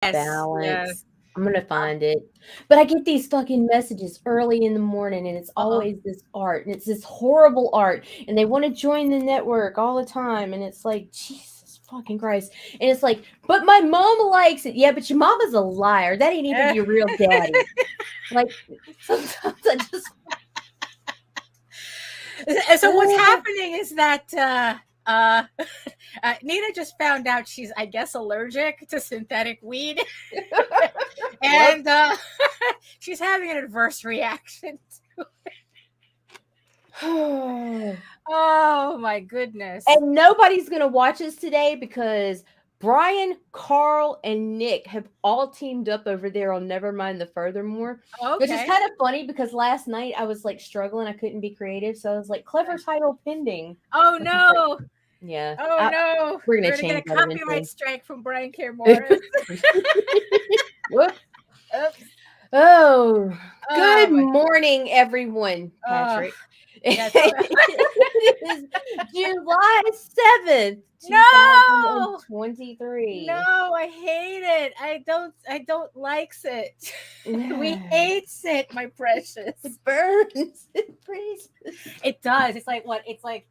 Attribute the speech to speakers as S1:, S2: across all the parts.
S1: Balance.
S2: yes.
S1: I'm gonna find it. But I get these fucking messages early in the morning and it's
S2: Uh-huh.
S1: always this art and it's this horrible art and they want to join the network all the time and it's like Jesus fucking Christ. And it's like, but my mom likes it. Yeah, but your mama's a liar. That ain't even your real daddy. Like sometimes I just
S2: So what's happening is that uh, Nina just found out she's, I guess, allergic to synthetic weed, and she's having an adverse reaction. Oh my goodness!
S1: And nobody's gonna watch us today because Brian, Carl, and Nick have all teamed up over there on Nevermind the Furthermore, which is
S2: Okay.
S1: kind of funny because last night I was like struggling, I couldn't be creative, so I was like, "Clever title pending."
S2: Oh
S1: I was like,
S2: no!
S1: "Yeah,
S2: Oh no!
S1: we're
S2: We're
S1: gonna
S2: gonna get
S1: change
S2: a
S1: that
S2: copyright
S1: eventually."
S2: strike from Brian K. Morris.
S1: Whoops.
S2: Oops.
S1: Oh,
S2: Oh
S1: good
S2: my.
S1: morning, everyone,
S2: Oh
S1: Patrick.
S2: yeah. So,
S1: It is July 7th,
S2: no.
S1: 2023.
S2: No, I hate it. I don't likes it. We hates it, my
S1: It
S2: precious.
S1: burns. It freezes.
S2: It does. It's like what? It's like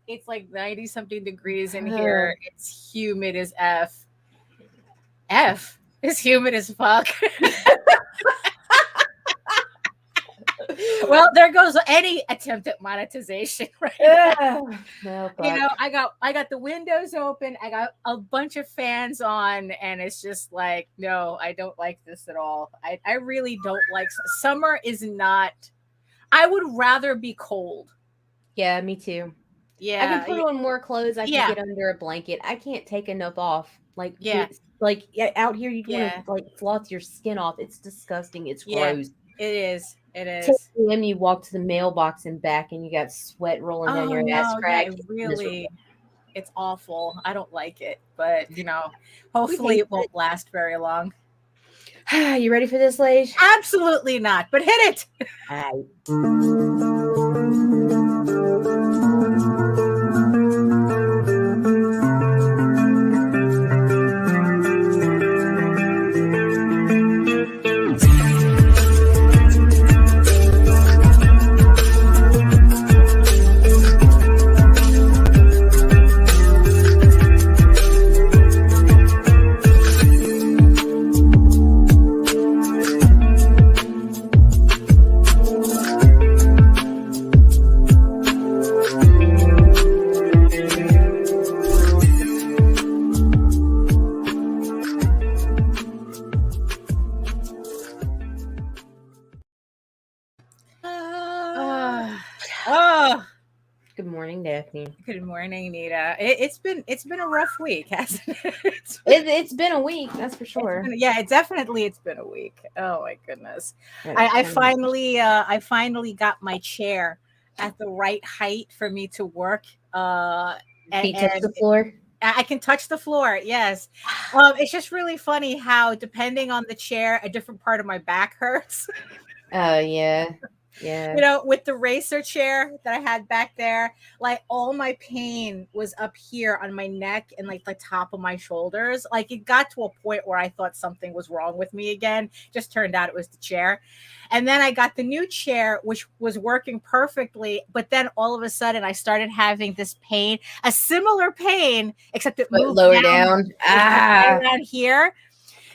S2: 90 something degrees in here. It's humid as F. F is humid as fuck. Well, there goes any attempt at monetization, right?
S1: Well,
S2: You
S1: fuck.
S2: know, I got the windows open, I got a bunch of fans on, and it's just like, no, I don't like this at all. I really don't like summer is not. I would rather be cold.
S1: Yeah, me too. I can
S2: Yeah,
S1: put on more clothes. I can
S2: yeah,
S1: get under a blanket. I can't take enough off. Like
S2: yeah,
S1: it's like yeah, out here, you'd want
S2: yeah,
S1: to like floss your skin off. It's disgusting. It's
S2: yeah.
S1: gross.
S2: It is. It
S1: 10
S2: is.
S1: p.m. You walk to the mailbox and back, and you got sweat rolling down
S2: Oh
S1: your ass
S2: no, yeah,
S1: crack.
S2: it
S1: It's
S2: really,
S1: miserable.
S2: it's awful. I don't like it, but
S1: Who
S2: hopefully
S1: hates
S2: it won't last very long.
S1: it? You ready for this, Lage?
S2: Absolutely not. But hit it.
S1: Hi.
S2: Ah, oh,
S1: Good morning, Daphne.
S2: good morning, Nita. It's been a rough week, hasn't it?
S1: It's been a week, that's for sure.
S2: Yeah, it's been a week. Oh my goodness.
S1: Gotta
S2: I
S1: turn my
S2: finally got my chair at the right height for me to work.
S1: feet touch
S2: And
S1: the floor.
S2: I can touch the floor. Yes. It's just really funny how depending on the chair, a different part of my back hurts.
S1: Oh yeah, yeah.
S2: With the racer chair that I had back there, like all my pain was up here on my neck and like the top of my shoulders. Like it got to a point where I thought something was wrong with me again. Just turned out it was the chair. And then I got the new chair, which was working perfectly. But then all of a sudden I started having this pain, a similar pain, except it
S1: But
S2: moved
S1: lower
S2: down
S1: down.
S2: right
S1: Ah.
S2: around here.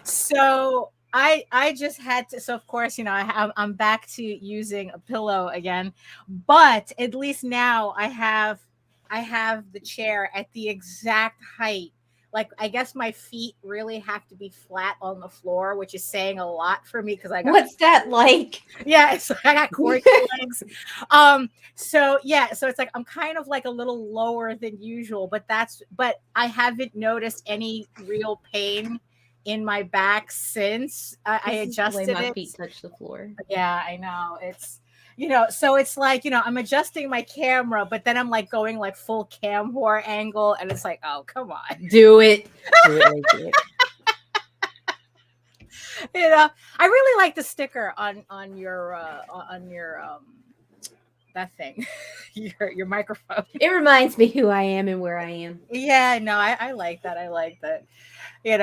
S2: So I just had to. So of course, I'm back to using a pillow again, but at least now I have the chair at the exact height. Like I guess my feet really have to be flat on the floor, which is saying a lot for me because I got
S1: What's that like?
S2: yeah, so I got corky legs. So yeah, so it's like I'm kind of like a little lower than usual, but I haven't noticed any real pain in my back since I
S1: This is the way
S2: adjusted
S1: my
S2: it.
S1: feet touch the floor.
S2: Yeah, I know. So it's like, I'm adjusting my camera, but then I'm like going like full cam whore angle, and it's like, oh, come on.
S1: Do it. Do it. Like, do it.
S2: I really like the sticker on your that thing, your microphone.
S1: It reminds me who I am and where I am.
S2: Yeah, no, I like that. I like that. Welcome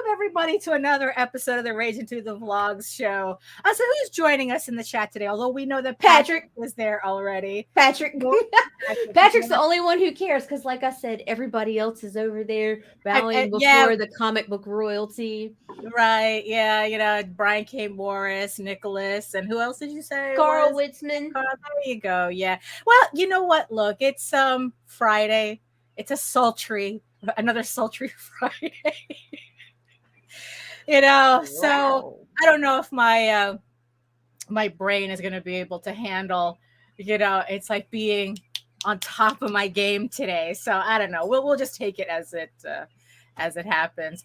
S2: everybody to another episode of the Ragin to the Vlogs show. So who's joining us in the chat today? Although we know that Patrick was there already.
S1: Patrick's the only one who cares because, like I said, everybody else is over there bowing before the comic book royalty.
S2: Right? Yeah, Brian K. Morris, Nicholas, and who else did you say?
S1: Carl Witzman.
S2: There you go. Yeah. Well, you know what? Look, it's Friday. It's another sultry Friday. So I don't know if my my brain is going to be able to handle, it's like being on top of my game today. So I don't know. We'll just take it as it happens.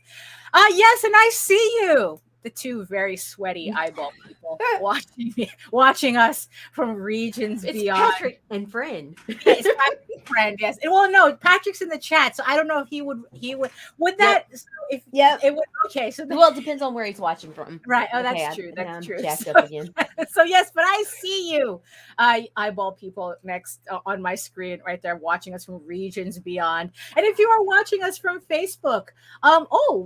S2: Yes, and I see you. The two very sweaty eyeball people watching us from regions beyond.
S1: Patrick and friend.
S2: It's Patrick and friend, yes. Well, no, Patrick's in the chat, so I don't know if he would that.
S1: Yep.
S2: So if
S1: it
S2: would okay. So
S1: it depends on where he's watching from.
S2: Right. Oh, that's true. That's true.
S1: Jacked up again.
S2: So yes, but I see you, eyeball people next on my screen right there, watching us from regions beyond. And if you are watching us from Facebook,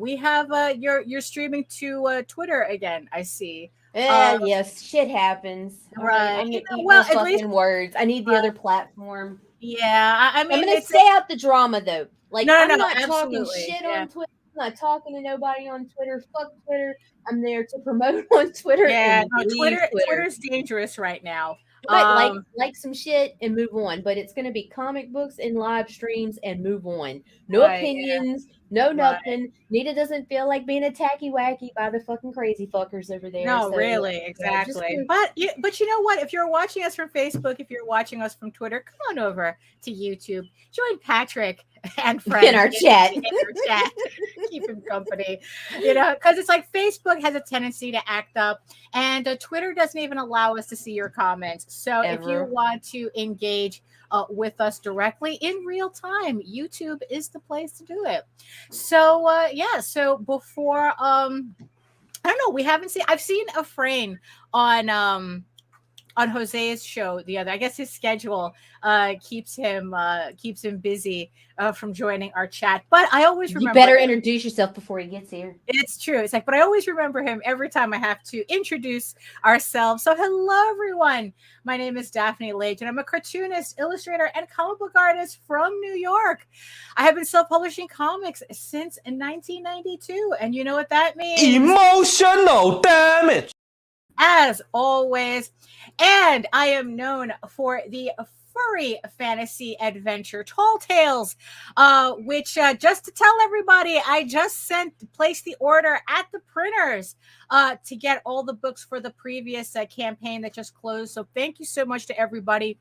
S2: we have you're streaming to Twitter again. I see.
S1: Yes, shit happens.
S2: Right.
S1: I'm gonna eat those fucking words. I need the other platform.
S2: Yeah, I mean,
S1: I'm gonna stay out the drama though. Like, I'm not
S2: absolutely.
S1: talking shit on Twitter. I'm not talking to nobody on Twitter. Fuck Twitter. I'm there to promote on Twitter.
S2: Yeah, Twitter's dangerous right now.
S1: But like some shit and move on. But it's gonna be comic books and live streams and move on. No opinions. Yeah. No nothing. Right. Nita doesn't feel like being a tacky wacky by the fucking crazy fuckers over there.
S2: No, so, really, exactly. But you know what? If you're watching us from Facebook, if you're watching us from Twitter, come on over to YouTube. Join Patrick and friends
S1: in our chat.
S2: Keep him company. Because it's like Facebook has a tendency to act up, and Twitter doesn't even allow us to see your comments. So if you want to engage with us directly in real time, YouTube is the place to do it. So so before I don't know, I've seen a frame on Jose's show the other. I guess his schedule keeps him busy from joining our chat. But I always remember,
S1: you better introduce yourself before he gets here.
S2: It's true. It's like, but I always remember him every time I have to introduce ourselves. So hello everyone. My name is Daphne Lage, and I'm a cartoonist, illustrator, and comic book artist from New York. I have been self-publishing comics since 1992, and you know what that means?
S3: Emotional damage.
S2: As always. And I am known for the furry fantasy adventure Tall Tales, which just to tell everybody, I just placed the order at the printers to get all the books for the previous campaign that just closed. So thank you so much to everybody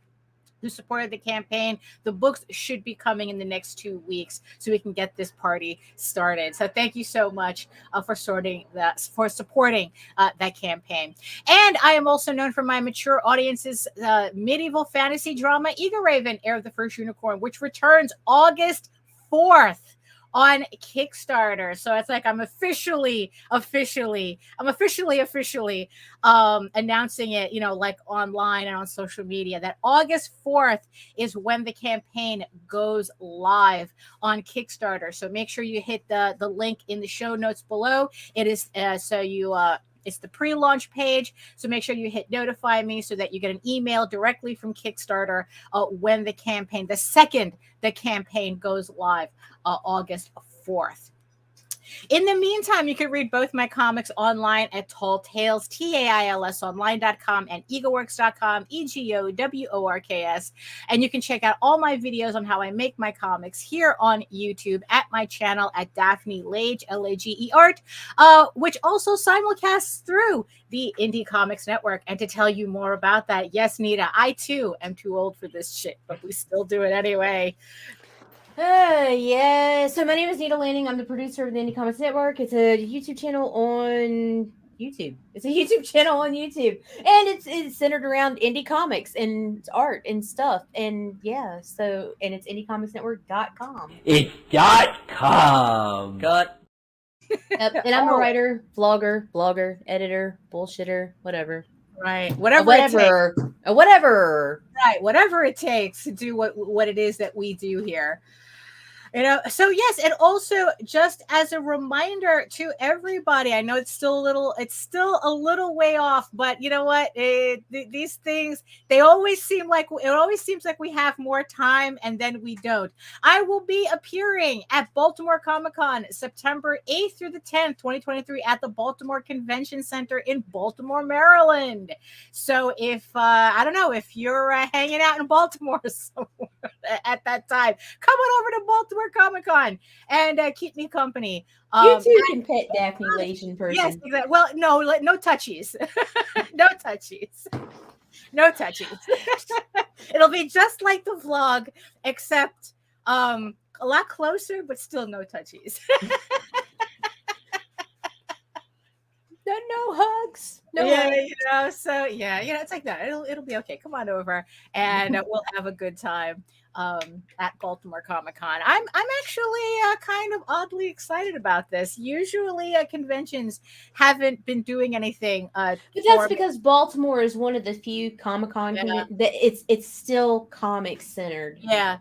S2: who supported the campaign. The books should be coming in the next 2 weeks so we can get this party started. So thank you so much for supporting that campaign. And I am also known for my mature audience's medieval fantasy drama Eagle Raven, Heir of the First Unicorn, which returns August 4th. On Kickstarter. So it's like I'm officially announcing it, like online and on social media, that August 4th is when the campaign goes live on Kickstarter. So make sure you hit the link in the show notes below. It is it's the pre-launch page, so make sure you hit notify me so that you get an email directly from Kickstarter when the second the campaign goes live, August 4th. In the meantime, you can read both my comics online at Tall Tales, TAILSonline.com, and egoworks.com, EGOWORKS. And you can check out all my videos on how I make my comics here on YouTube at my channel at Daphne Lage, Lage Art, which also simulcasts through the Indie Comics Network. And to tell you more about that, yes, Nita, I too am too old for this shit, but we still do it anyway.
S1: Yeah. So my name is Nita Lanning. I'm the producer of the Indie Comics Network. It's a YouTube channel on YouTube. And it's centered around indie comics and art and stuff. And yeah, and it's indiecomicsnetwork.com.
S3: It.com.
S1: Yep. And I'm a writer, vlogger, blogger, editor, bullshitter, whatever.
S2: Right.
S1: Whatever.
S2: Right. Whatever it takes to do what it is that we do here. So yes, and also just as a reminder to everybody, I know it's still a little way off, but you know what, these things, it always seems like we have more time, and then we don't. I will be appearing at Baltimore Comic-Con September 8th through the 10th 2023 at the Baltimore Convention Center in Baltimore, Maryland. So if I don't know, if you're hanging out in Baltimore somewhere at that time, come on over to Baltimore Comic-Con and keep me company.
S1: You too can pet Daphne Lage in person.
S2: Yes, exactly. Well, no touchies. No touchies. No touchies. It'll be just like the vlog, except a lot closer, but still no touchies.
S1: No hugs. No
S2: hugs. So it's like that. It'll be okay. Come on over, and we'll have a good time at Baltimore Comic-Con. I'm actually kind of oddly excited about this. Usually conventions haven't been doing anything. But
S1: that's because Baltimore is one of the few Comic-Con that it's still comic centered.
S2: Yeah.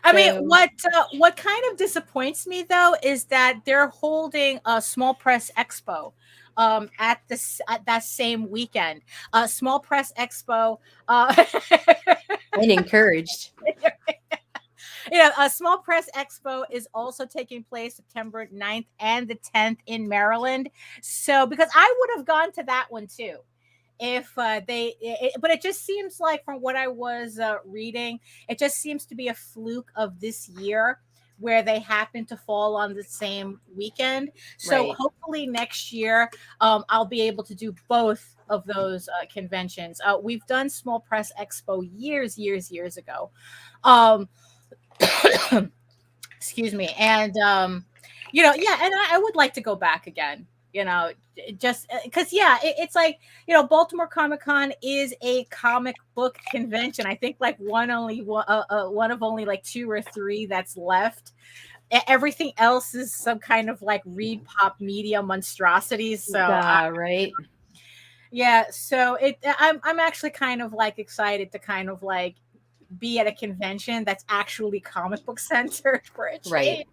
S2: I mean, what kind of disappoints me though is that they're holding a small press expo at that same weekend. Small press expo.
S1: And encouraged.
S2: A small press expo is also taking place September 9th and the 10th in Maryland. So, because I would have gone to that one too, if but it just seems like, from what I was reading, it just seems to be a fluke of this year, where they happen to fall on the same weekend. So hopefully next year, I'll be able to do both of those conventions. We've done Small Press Expo years ago. Excuse me. And, and I would like to go back again, just because, it's like, Baltimore Comic-Con is a comic book convention. I think like one of only like 2 or 3 that's left. Everything else is some kind of like read pop media monstrosities. So
S1: right.
S2: So I'm actually kind of like excited to kind of like be at a convention that's actually comic book centered for a change. Right.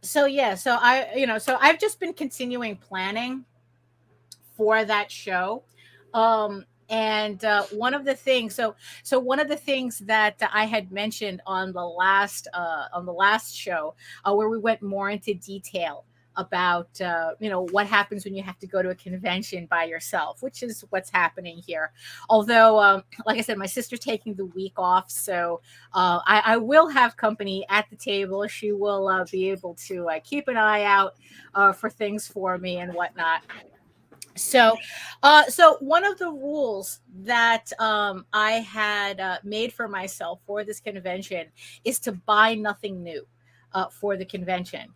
S2: So I've just been continuing planning for that show. And one of the things that I had mentioned on the last show, where we went more into detail about what happens when you have to go to a convention by yourself, which is what's happening here. Although, like I said, my sister's taking the week off, so I will have company at the table. She will be able to keep an eye out for things for me and whatnot. So one of the rules that I had made for myself for this convention is to buy nothing new for the convention.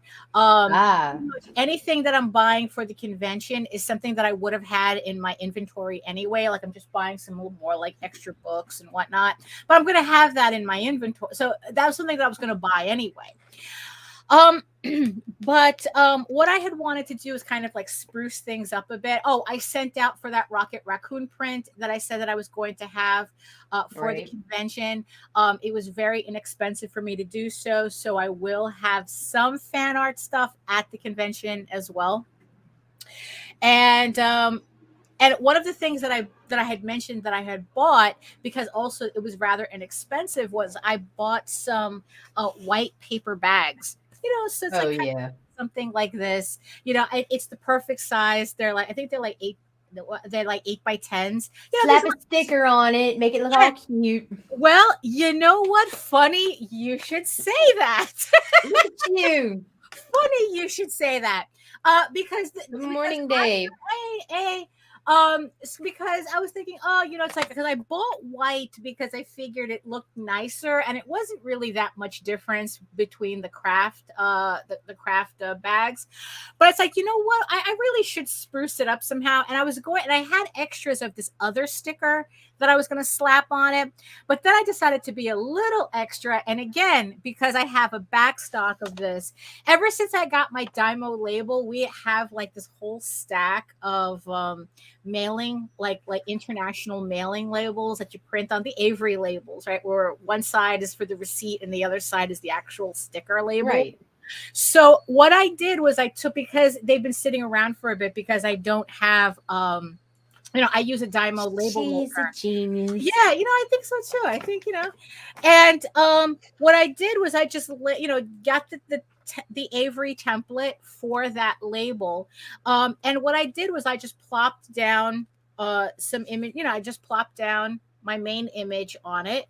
S2: Anything that I'm buying for the convention is something that I would have had in my inventory anyway. Like, I'm just buying some little more like extra books and whatnot, but I'm going to have that in my inventory. So that was something that I was going to buy anyway. But what I had wanted to do is kind of like spruce things up a bit. I sent out for that Rocket Raccoon print that I said that I was going to have for the convention. It was very inexpensive for me to do so, so I will have some fan art stuff at the convention as well. And one of the things that I had mentioned that I had bought, because also it was rather inexpensive, was I bought some white paper bags. So it's like something like this. It's the perfect size. They're like, I think they're like 8 by 10s.
S1: Slap a sticker on it, make it look all cute.
S2: Well, you know what? Funny you should say that.
S1: Look at you.
S2: Funny you should say that. Because
S1: Good morning, Dave.
S2: Because I was thinking, it's like, because I bought white because I figured it looked nicer, and it wasn't really that much difference between the craft bags. But it's like, you know what? I really should spruce it up somehow. And I had extras of this other sticker that I was going to slap on it. But then I decided to be a little extra. And again, because I have a back stock of this, ever since I got my Dymo label, we have like this whole stack of mailing, like international mailing labels that you print on, the Avery labels, right? Where one side is for the receipt and the other side is the actual sticker label.
S1: Right.
S2: So what I did was I took, because they've been sitting around for a bit, because I don't have I use a Dymo label
S1: She's
S2: maker.
S1: a genius.
S2: Yeah, I think so too. I think, and what I did was I just got the Avery template for that label, and what I did was I just plopped down some image. I just plopped down my main image on it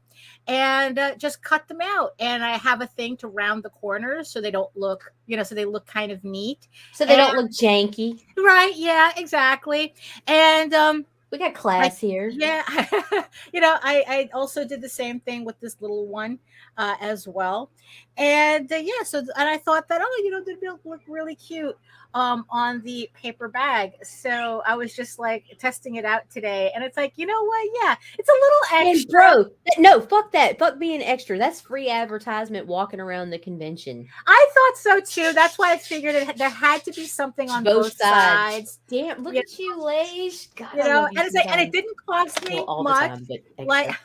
S2: and just cut them out. And I have a thing to round the corners so they don't look, so they look kind of neat.
S1: So they don't look janky.
S2: Right. Yeah, exactly. And
S1: we got class here.
S2: Yeah. I also did the same thing with this little one as well. And and I thought that, they'd look really cute on the paper bag. So I was just like testing it out today, and it's like, you know what? Yeah, it's a little extra.
S1: And bro, no, fuck that. Fuck being extra. That's free advertisement walking around the convention.
S2: I thought so too. That's why I figured there had to be something on both sides.
S1: Damn, look at you, Lage. God,
S2: and it didn't cost me much.
S1: Time, but
S2: like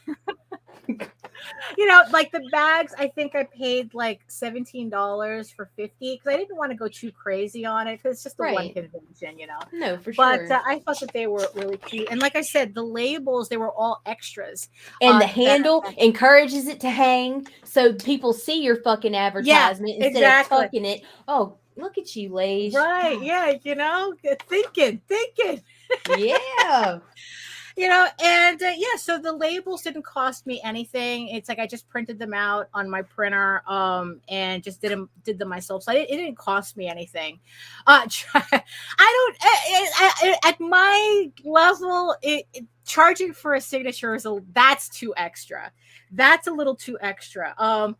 S2: like the bags, I think I paid like $17 for 50 because I didn't want to go too crazy on it because it's just the one convention,
S1: No, for sure.
S2: But I thought that they were really cute, and like I said, the labels, they were all extras,
S1: and the handle encourages it to hang so people see your fucking advertisement instead of tucking it. Oh, look at you, Lage.
S2: Right? Yeah, thinking.
S1: Yeah.
S2: So the labels didn't cost me anything. It's like I just printed them out on my printer and just did them myself. So it didn't cost me anything. I don't at my level, charging for a signature that's too extra. That's a little too extra. I'm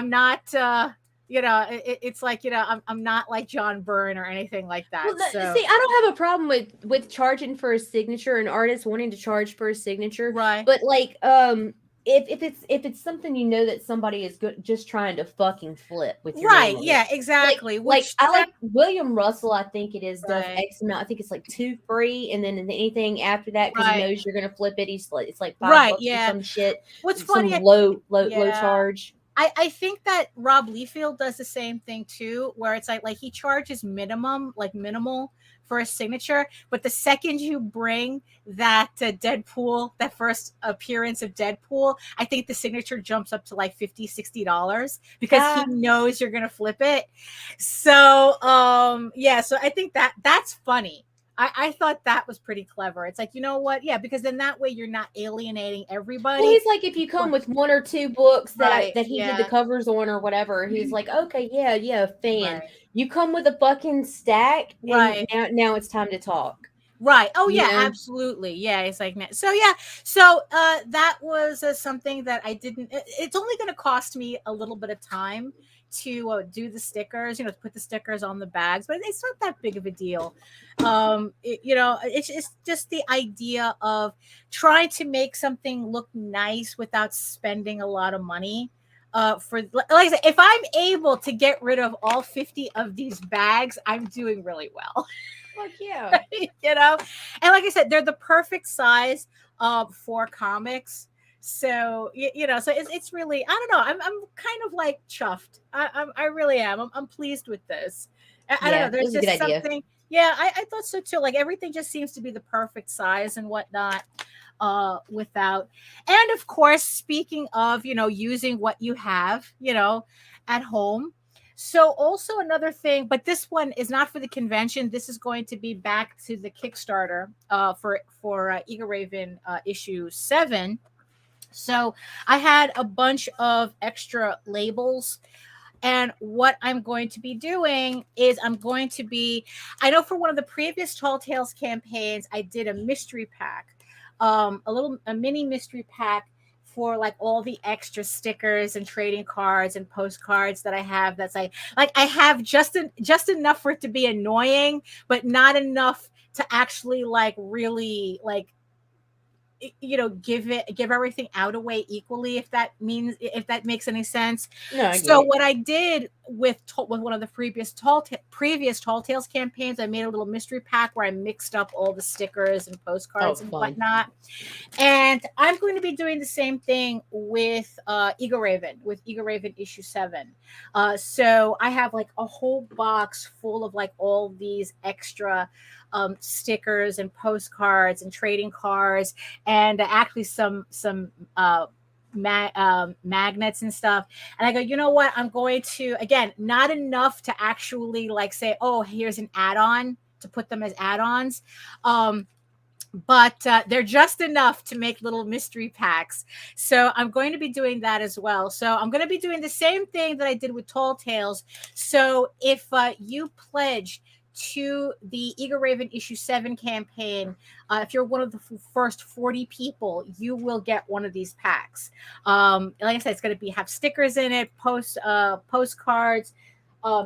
S2: not it's like, I'm not like John Byrne or anything like that.
S1: Well, see, I don't have a problem with charging for a signature, and artists wanting to charge for a signature,
S2: right?
S1: But like, if it's something that somebody is just trying to fucking flip with your
S2: right, yeah, exactly.
S1: Like I like William Russell, I think it is does X amount. I think it's like 2 free, and then anything after that because he knows you're gonna flip it. It's like $5 or some shit.
S2: What's funny?
S1: Low charge.
S2: I think that Rob Liefeld does the same thing too, where it's like he charges minimal for a signature, but the second you bring that Deadpool, that first appearance of Deadpool, I think the signature jumps up to like $50-$60 because he knows you're gonna flip it. So so I think that's funny. I thought that was pretty clever. It's like, you know what? Yeah, because then that way you're not alienating everybody.
S1: Well, he's like, if you come with 1 or 2 books that he did the covers on or whatever, he's like, okay, yeah, fan. Right. You come with a fucking stack, and now it's time to talk.
S2: Right. Oh, yeah, absolutely. Yeah, it's like, so yeah. So that was something that I didn't, it's only going to cost me a little bit of time to do the stickers, to put the stickers on the bags, but it's not that big of a deal. It's just the idea of trying to make something look nice without spending a lot of money. Like I said, if I'm able to get rid of all 50 of these bags, I'm doing really well.
S1: Fuck yeah.
S2: And like I said, they're the perfect size for comics. So so it's really, I don't know, I'm kind of like chuffed. I really am. I'm pleased with this. I don't know. There's just something. Yeah, I thought so too. Like everything just seems to be the perfect size and whatnot. Without, and of course, speaking of using what you have at home. So also another thing, but this one is not for the convention. This is going to be back to the Kickstarter for Eagle Raven issue 7. So I had a bunch of extra labels, and what I'm going to be doing is I know for one of the previous Tall Tales campaigns, I did a mystery pack, a mini mystery pack for like all the extra stickers and trading cards and postcards that I have. That's like I have just enough for it to be annoying, but not enough to actually like really like give everything out away equally, if that makes any sense.
S1: No, I get
S2: So
S1: it.
S2: what I did with one of the previous Tall Tales campaigns, I made a little mystery pack where I mixed up all the stickers and postcards and
S1: fun.
S2: whatnot. And I'm going to be doing the same thing with Eagle Raven issue 7. So I have like a whole box full of like all these extra stickers and postcards and trading cards, and actually some magnets and stuff. And I go, you know what? I'm going to, again, not enough to actually like say, oh, here's an add-on, to put them as add-ons. But they're just enough to make little mystery packs. So I'm going to be doing that as well. So I'm going to be doing the same thing that I did with Tall Tales. So if you pledge to the Eagle Raven issue 7 campaign, if you're one of the first 40 people, you will get one of these packs. Like I said, it's going to have stickers in it, postcards,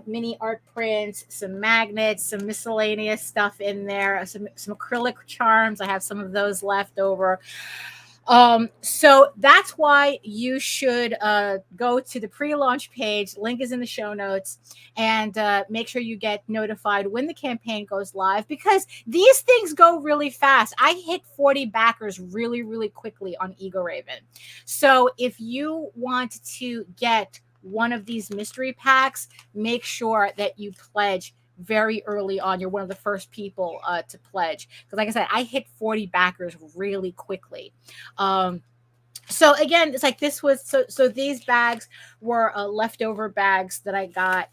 S2: mini art prints, some magnets, some miscellaneous stuff in there, some acrylic charms. I have some of those left over. So that's why you should go to the pre-launch page. Link is in the show notes, and make sure you get notified when the campaign goes live, because these things go really fast. I hit 40 backers really, really quickly on Eagle Raven. So if you want to get one of these mystery packs, make sure that you pledge very early on. You're one of the first people to pledge, because like I said, I hit 40 backers really quickly. So again, it's like this was so these bags were leftover bags that I got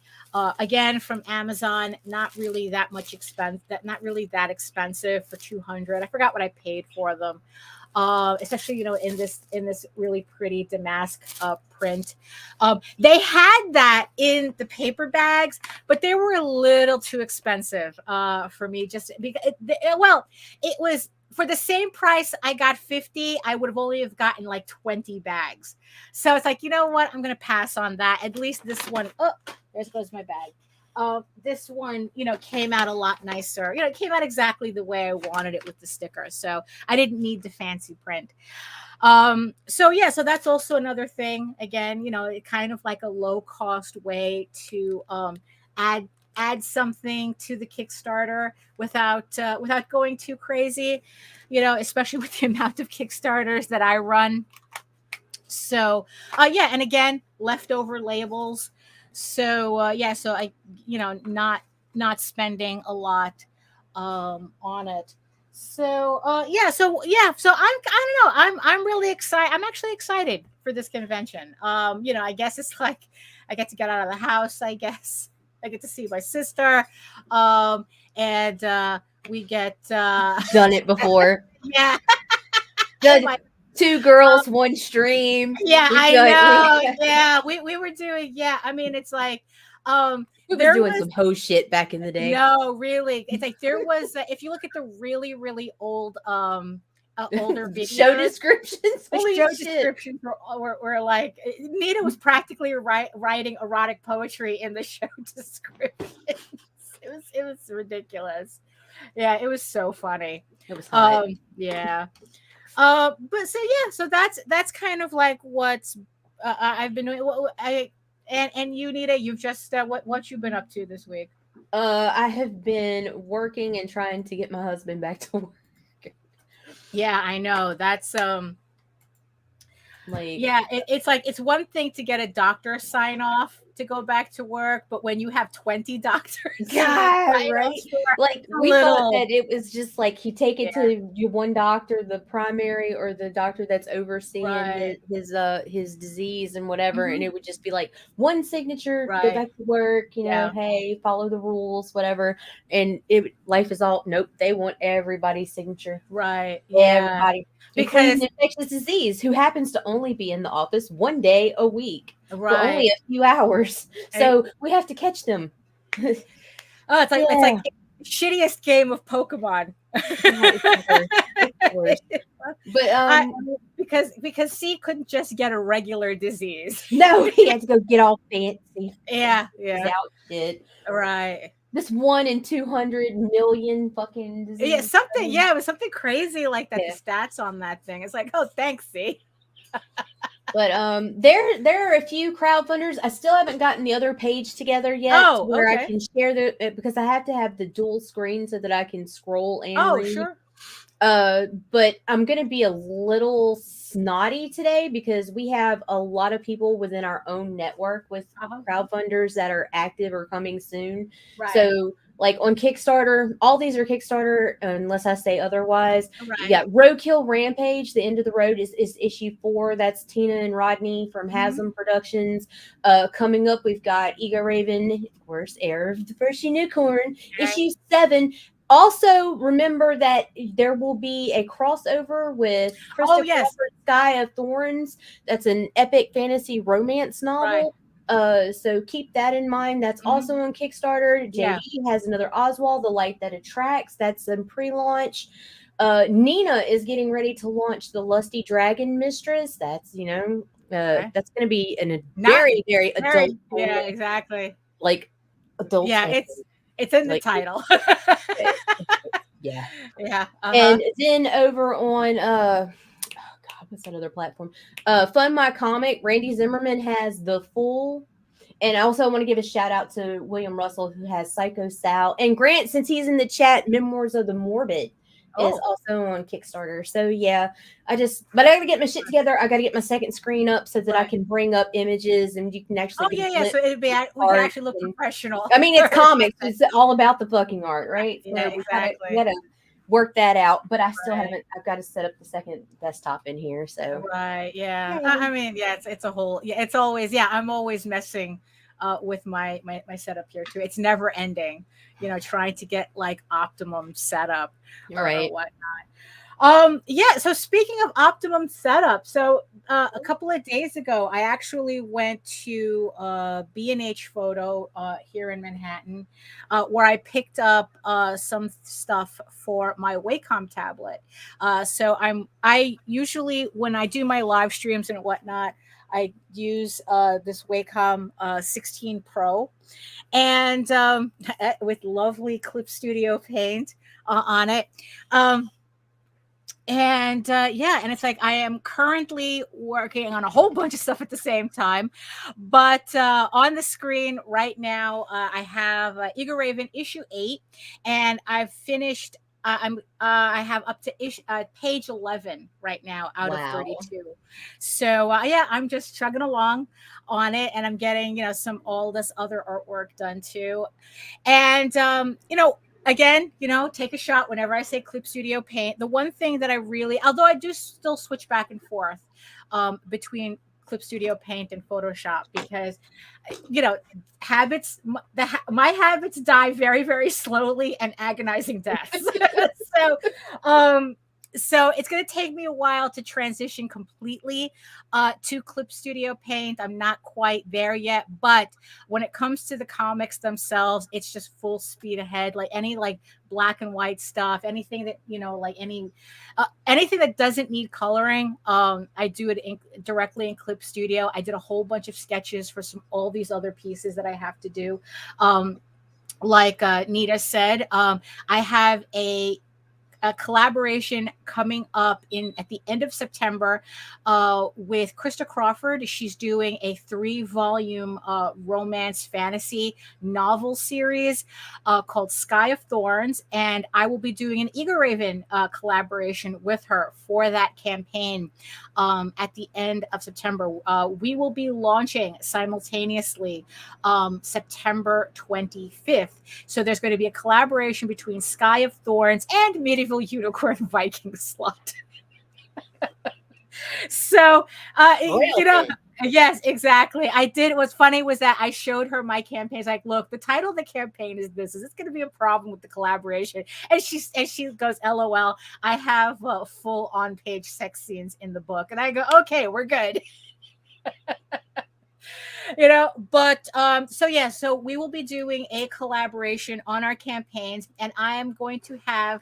S2: again from Amazon. Not really that much not really that expensive for 200. I forgot what I paid for them. Especially in this really pretty damask print. They had that in the paper bags, but they were a little too expensive for me. Just because, it was for the same price. I got 50. I would have only have gotten like 20 bags. So it's like, you know what? I'm gonna pass on that. At least this one. Oh, there goes my bag. This one, came out a lot nicer. It came out exactly the way I wanted it with the sticker. So I didn't need the fancy print. So that's also another thing. Again, it kind of like a low cost way to add something to the Kickstarter without going too crazy, especially with the amount of Kickstarters that I run. So and again, leftover labels. So so I not spending a lot on it. So so I don't know, I'm really excited. I'm actually excited for this convention. I guess it's like I get to get out of the house. I guess I get to see my sister, and we get
S1: Done it before.
S2: yeah.
S1: Done. Two girls, one stream.
S2: Yeah, I know. Yeah, we were doing. Yeah, I mean, it's like
S1: we were doing some hoe shit back in the day.
S2: No, really, it's like there was. If you look at the really, really old older videos,
S1: show descriptions.
S2: Descriptions were like Nita was practically writing erotic poetry in the show descriptions. It was ridiculous. Yeah, it was so funny.
S1: It was hot.
S2: Yeah. But so that's kind of like what's I've been doing. And you, Nita, you've just what you've been up to this week?
S1: I have been working and trying to get my husband back to work.
S2: Yeah, I know. That's it's like it's one thing to get a doctor sign off to go back to work, but when you have 20 doctors,
S1: right? Like we thought that it was just like you take it to your one doctor, the primary or the doctor that's overseeing his disease and whatever, and it would just be like one signature, go back to work, hey, follow the rules, whatever. And life is all nope. They want everybody's signature,
S2: right?
S1: Everybody, because infectious disease who happens to only be in the office one day a week. For only a few hours, so we have to catch them.
S2: It's like the shittiest game of Pokemon. But because C couldn't just get a regular disease.
S1: No, he had to go get all fancy.
S2: Yeah.
S1: Out shit.
S2: Right.
S1: this 1 in 200 million fucking disease.
S2: Yeah, something. Yeah, it was something crazy like that.
S1: Yeah.
S2: The stats on that thing. It's like, oh, thanks, see.
S1: But there are a few crowdfunders. I still haven't gotten the other page together yet
S2: Oh,
S1: where I
S2: okay.
S1: can share because I have to have the dual screen so that I can scroll and
S2: Oh,
S1: read.
S2: sure.
S1: But I'm gonna be a little snotty today because we have a lot of people within our own network with crowdfunders that are active or coming soon.
S2: Right.
S1: So like on Kickstarter, all these are Kickstarter unless I say otherwise.
S2: Right.
S1: You got Roadkill Rampage, The End of the Road is issue 4. That's Tina and Rodney from Haslam Productions. Coming up, we've got Ego Raven, of course, heir of the first unicorn, issue 7. Also, remember that there will be a crossover with Krista Crawford's Sky of Thorns. That's an epic fantasy romance novel. So keep that in mind. That's also on Kickstarter. JD has another Oswald, The Light That Attracts. That's in pre-launch. Nina is getting ready to launch The Lusty Dragon Mistress. That's, that's going to be a very, very adult.
S2: Yeah, exactly.
S1: Like adult.
S2: Yeah, it's in the title.
S1: Yeah.
S2: Yeah.
S1: And then over on what's that other platform? Fund My Comic, Randy Zimmerman has The Fool. And I also want to give a shout out to William Russell, who has Psycho Sal. And Grant, since he's in the chat, Memoirs of the Morbid is also on Kickstarter. So yeah, but I gotta get my shit together. I gotta get my second screen up so that I can bring up images and you can actually.
S2: So it'd be we can actually look professional.
S1: I mean, it's comics. It's all about the fucking art, right?
S2: Yeah,
S1: so
S2: exactly.
S1: We gotta work that out, but I still haven't. I've got to set up the second desktop in here. So
S2: yeah. I mean, it's a whole. Yeah, it's always. Yeah, I'm always messing with my setup here too. It's never ending. Trying to get like optimum setup or whatnot. So speaking of optimum setup, so a couple of days ago, I actually went to B&H Photo here in Manhattan, where I picked up some stuff for my Wacom tablet. So I usually, when I do my live streams and whatnot, I use this Wacom 16 Pro, and with lovely Clip Studio Paint on it. And it's like I am currently working on a whole bunch of stuff at the same time. But on the screen right now, I have Eagle Raven issue 8, and I've finished. I have up to page 11 right now out of 32. So I'm just chugging along on it, and I'm getting all this other artwork done too. And again, take a shot whenever I say Clip Studio Paint. The one thing that I really, although I do still switch back and forth between Clip Studio Paint and Photoshop, because my habits die very, very slowly and agonizing deaths. So it's going to take me a while to transition completely to Clip Studio Paint. I'm not quite there yet, but when it comes to the comics themselves, it's just full speed ahead. Like any black and white stuff, anything that anything that doesn't need coloring, I do it directly in Clip Studio. I did a whole bunch of sketches for all these other pieces that I have to do. Like Nita said, I have a collaboration coming up at the end of September with Krista Crawford. She's doing a 3-volume romance fantasy novel series called Sky of Thorns, and I will be doing an Eagle Raven collaboration with her for that campaign at the end of September. We will be launching simultaneously September 25th. So there's going to be a collaboration between Sky of Thorns and Medieval Unicorn Viking Slut. So, yes, exactly. I did. What's funny was that I showed her my campaigns. Like, look, the title of the campaign is this. Is this going to be a problem with the collaboration? And she goes, LOL. I have full on-page sex scenes in the book, and I go, okay, we're good. So we will be doing a collaboration on our campaigns, and I am going to have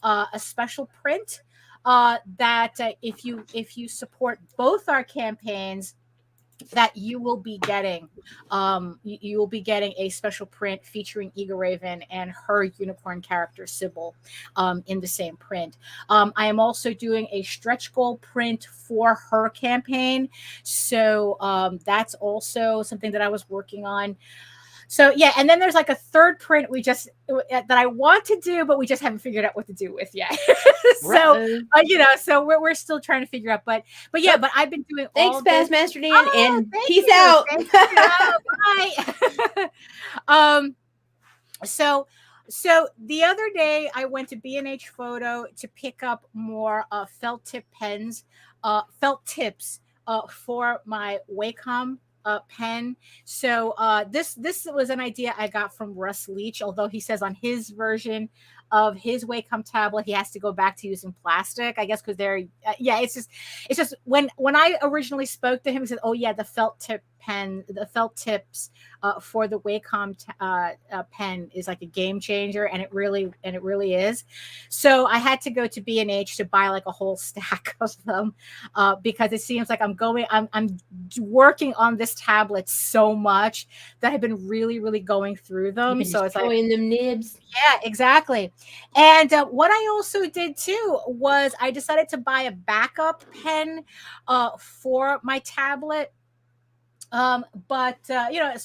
S2: a special print that if you support both our campaigns, that you will be getting. You will be getting a special print featuring Eager Raven and her unicorn character Sybil in the same print. I am also doing a stretch goal print for her campaign, so that's also something that I was working on. So yeah, and then there's like a third print that I want to do, but we just haven't figured out what to do with yet. So so we're still trying to figure out. But yeah, but I've been doing
S1: Thanks,
S2: all
S1: Past
S2: this.
S1: Master Dan, and peace
S2: you.
S1: out.
S2: Thank you. Bye. So the other day I went to B&H Photo to pick up more felt tip pens, felt tips for my Wacom pen. So this was an idea I got from Russ Leach, although he says on his version of his Wacom tablet he has to go back to using plastic, I guess, because they're it's just when I originally spoke to him, he said, oh yeah, the felt tip pen, the felt tips for the Wacom pen is like a game changer, and it really is. So I had to go to B&H to buy like a whole stack of them because it seems like I'm working on this tablet so much that I've been really going through them. So it's like
S1: them nibs.
S2: Yeah, exactly. And what I also did too was I decided to buy a backup pen for my tablet. So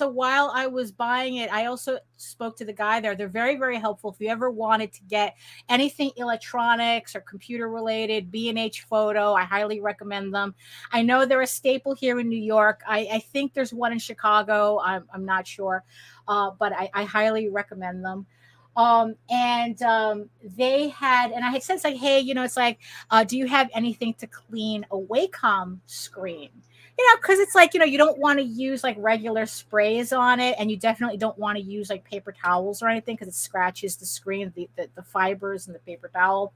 S2: while I was buying it, I also spoke to the guy there. They're very helpful. If you ever wanted to get anything electronics or computer related, B&H Photo, I highly recommend them. I know they're a staple here in New York. I think there's one in Chicago. I'm not sure, but I highly recommend them. They had, and I had said, it's like, hey, it's like, do you have anything to clean a Wacom screen? Because it's like, you don't want to use like regular sprays on it, and you definitely don't want to use like paper towels or anything because it scratches the screen, the fibers and the paper towel.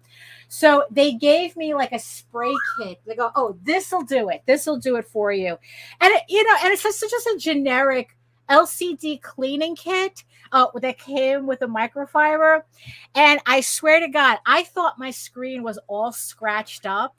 S2: So they gave me like a spray kit. They go, oh, this'll do it. This'll do it for you. And and it's just a generic LCD cleaning kit that came with a microfiber. And I swear to God, I thought my screen was all scratched up.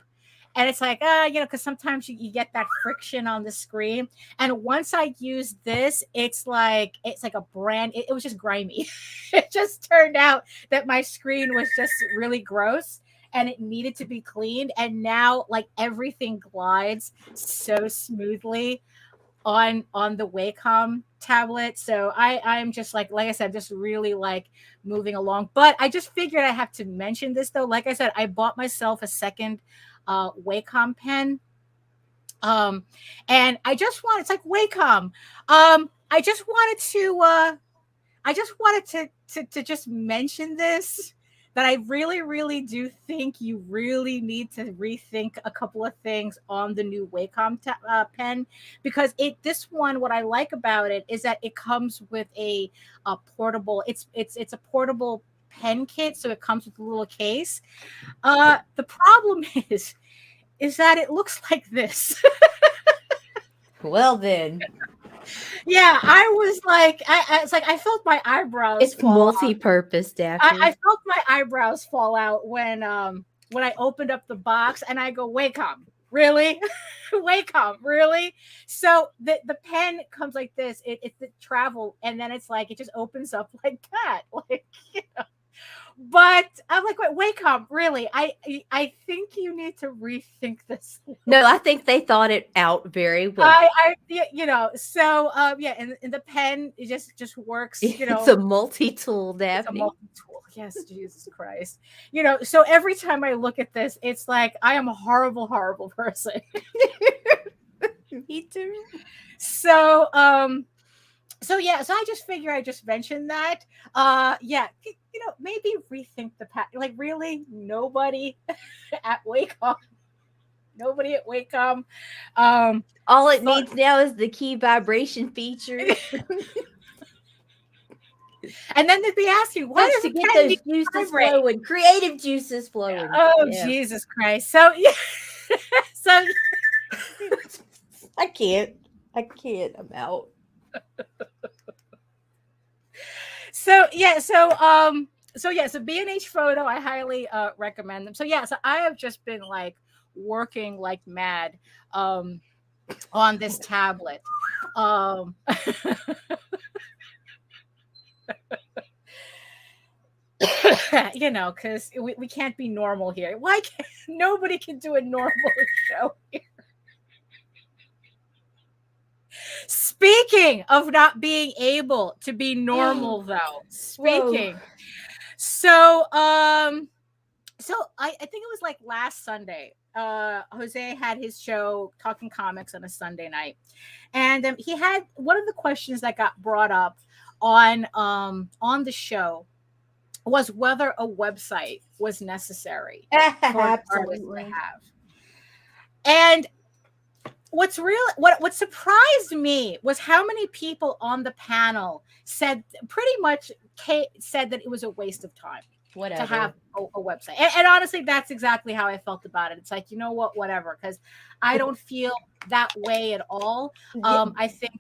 S2: And it's like, because sometimes you get that friction on the screen. And once I used this, it's like a brand. It was just grimy. It just turned out that my screen was just really gross and it needed to be cleaned. And now, like, everything glides so smoothly on the Wacom tablet. So I'm just like I said, just really like moving along. But I just figured I have to mention this though. Like I said, I bought myself a second Wacom pen. And I just want, it's like Wacom. I just wanted to just mention this, that I really do think you really need to rethink a couple of things on the new Wacom pen, because this one, what I like about it is that it comes with a portable. It's a portable pen kit, so it comes with a little case. The problem is that it looks like this.
S1: Well then.
S2: Yeah, I was like, it's like I felt my eyebrows.
S1: It's multi-purpose, Daphne.
S2: I felt my eyebrows fall out when I opened up the box and I go, Wacom, really? Wacom, really? So the pen comes like this. It's the travel, and then it's like it just opens up like that, like But I'm like, wait, Wacom, really? I think you need to rethink this.
S1: No, I think they thought it out very well.
S2: So and the pen, it just works.
S1: It's a multi-tool, Daphne.
S2: It's a multi-tool. Yes, Jesus Christ. So every time I look at this, it's like I am a horrible person.
S1: Me too.
S2: So I just figure I just mentioned that. Maybe rethink the pack. Like, really, nobody at Wacom. Nobody at Wacom.
S1: All it needs now is the key vibration feature.
S2: And then they'd be asking, why does
S1: to get those juices flowing? Creative juices flowing.
S2: Oh, yeah. Jesus Christ. So, yeah. So,
S1: I can't. I'm out.
S2: So B&H Photo, I highly recommend them. So I have just been like working like mad. on this tablet. You know, because we can't be normal here. Why can't nobody can do a normal show here? Speaking of not being able to be normal, though. Speaking.
S1: Whoa.
S2: So I think it was like last Sunday. Jose had his show Talking Comics on a Sunday night, and he had one of the questions that got brought up on the show was whether a website was necessary for an artist to have. And what surprised me was how many people on the panel said that it was a waste of time.
S1: Whatever.
S2: To have a website. And honestly, that's exactly how I felt about it. It's like, you know what, whatever, because I don't feel that way at all. I think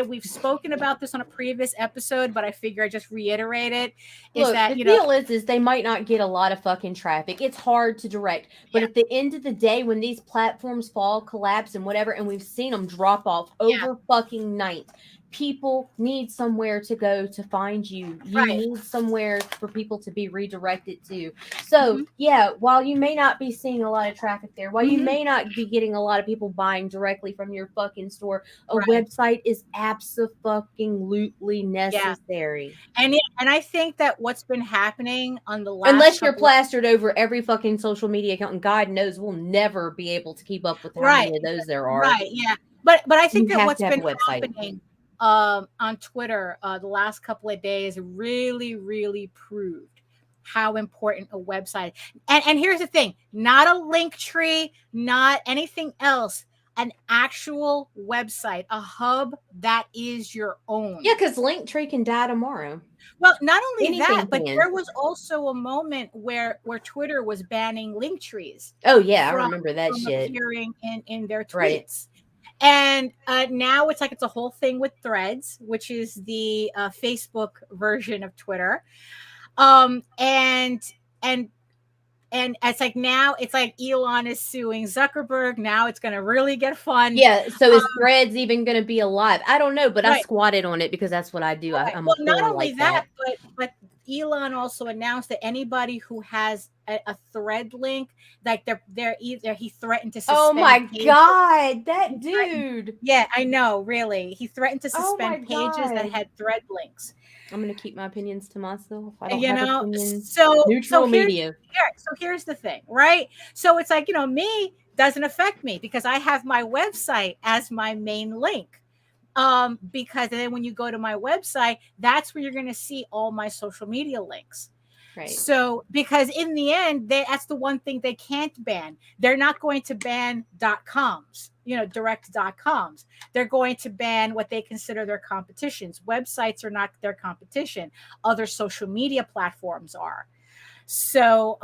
S2: we've spoken about this on a previous episode, but I figure I just reiterate it.
S1: The deal is they might not get a lot of fucking traffic. It's hard to direct. But at the end of the day, when these platforms collapse and whatever, and we've seen them drop off over fucking night, people need somewhere to go to find you. You need somewhere for people to be redirected to. So, while you may not be seeing a lot of traffic there, while you may not be getting a lot of people buying directly from your fucking store, a website is absolutely necessary.
S2: And I think that what's been happening on the last
S1: unless you're plastered over every fucking social media account, and God knows we'll never be able to keep up with how many of those there are.
S2: But I think that what's been happening on Twitter the last couple of days really proved how important a website. And here's the thing, not a link tree, not anything else, an actual website, a hub that is your own.
S1: Yeah, because Linktree can die tomorrow.
S2: Well, not only that, but there was also a moment where Twitter was banning link trees.
S1: Oh yeah, I remember that shit
S2: appearing in their tweets. And now it's like it's a whole thing with Threads, which is the Facebook version of Twitter. And it's like now it's like Elon is suing Zuckerberg. Now it's going to really get fun.
S1: Yeah. So is Threads even going to be alive? I don't know, but I squatted on it because that's what I do. I'm
S2: well, not only that, but Elon also announced that anybody who has a thread link, like he threatened to suspend.
S1: Oh my God, that dude.
S2: Yeah, I know. Really, he threatened to suspend pages that had thread links.
S1: I'm gonna keep my opinions to myself. I don't have opinions.
S2: Neutral
S1: media.
S2: So here's the thing, right? So it's like, me doesn't affect me because I have my website as my main link. Because then when you go to my website, that's where you're going to see all my social media links.
S1: Right.
S2: So, because in the end, that's the one thing they can't ban. They're not going to ban .coms, direct .coms. They're going to ban what they consider their competitions. Websites are not their competition. Other social media platforms are. So,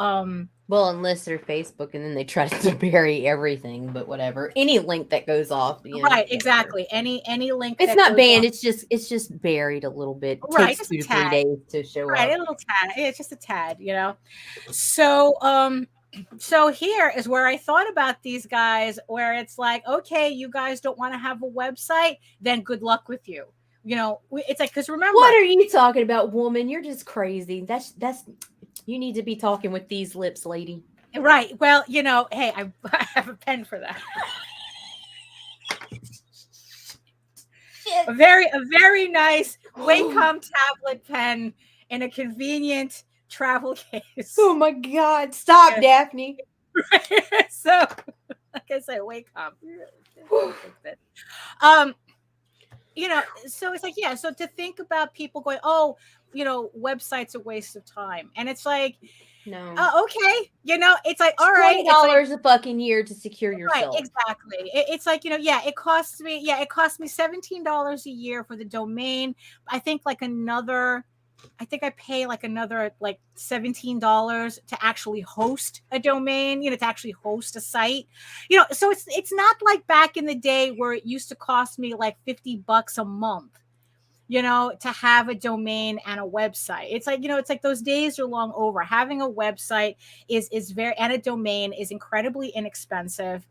S1: well, unless they're Facebook, and then they try to bury everything, but whatever. Any link that goes off,
S2: exactly. Any link.
S1: It's not banned. It's just buried a little bit. It takes 2 to 3 days to show up.
S2: A little tad. It's just a tad, So, so here is where I thought about these guys, where it's like, okay, you guys don't want to have a website, then good luck with you. It's like, because remember,
S1: what are you talking about, woman? You're just crazy. That's. You need to be talking with these lips, lady.
S2: Right. Well, hey, I have a pen for that. a very nice Wacom tablet pen in a convenient travel case.
S1: Oh my God! Stop, Daphne.
S2: So, like I said, Wacom. So it's like, so to think about people going, website's a waste of time. And it's like,
S1: no.
S2: Okay. It's like, all right.
S1: $20 a fucking year to secure yourself.
S2: Right, exactly. It's like, it costs me $17 a year for the domain. I think I pay another $17 to actually host a domain, to actually host a site, so it's not like back in the day where it used to cost me like $50 a month, to have a domain and a website. It's like, it's like those days are long over. Having a website is very, and a domain is incredibly inexpensive.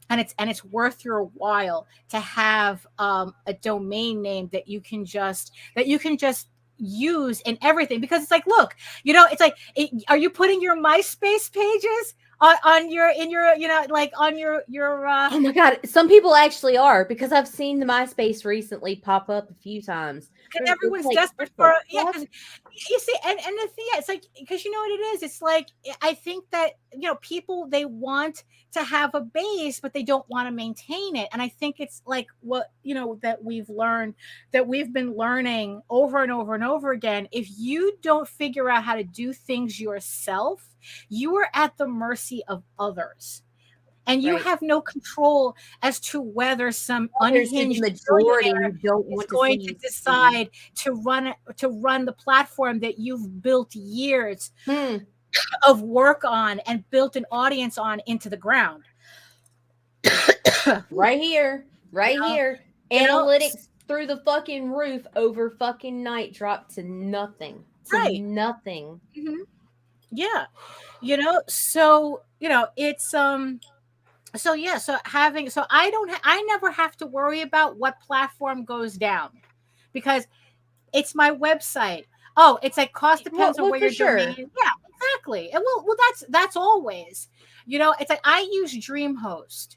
S2: and it's worth your while to have a domain name that you can just use in everything, because it's like, look, it's like, are you putting your MySpace pages on your like on your
S1: Oh my God, some people actually are, because I've seen the MySpace recently pop up a few times.
S2: and
S1: It's
S2: everyone's
S1: like,
S2: desperate
S1: what
S2: for
S1: the fuck?
S2: 'cause you see, and the thing, it's like, because you know what it is, it's like, I think that people, they want to have a base, but they don't want to maintain it. And I think it's like what that we've been learning over and over and over again. If you don't figure out how to do things yourself, you are at the mercy of others. And you
S1: Right.
S2: have no control as to whether some
S1: There's the
S2: unhinged
S1: majority
S2: billionaire
S1: who don't
S2: is
S1: want to
S2: going
S1: see
S2: to
S1: you
S2: decide to run the platform that you've built years of work on and built an audience on into the ground.
S1: right here.
S2: you know,
S1: Analytics through the fucking roof over fucking night dropped to nothing.
S2: Right.
S1: Nothing.
S2: Mhm. Yeah. So it's so yeah, so I never have to worry about what platform goes down, because it's my website. Oh, it's like, cost depends on
S1: Well,
S2: where
S1: for
S2: your
S1: sure.
S2: domain. Yeah, exactly. And well, that's always. It's like, I use DreamHost.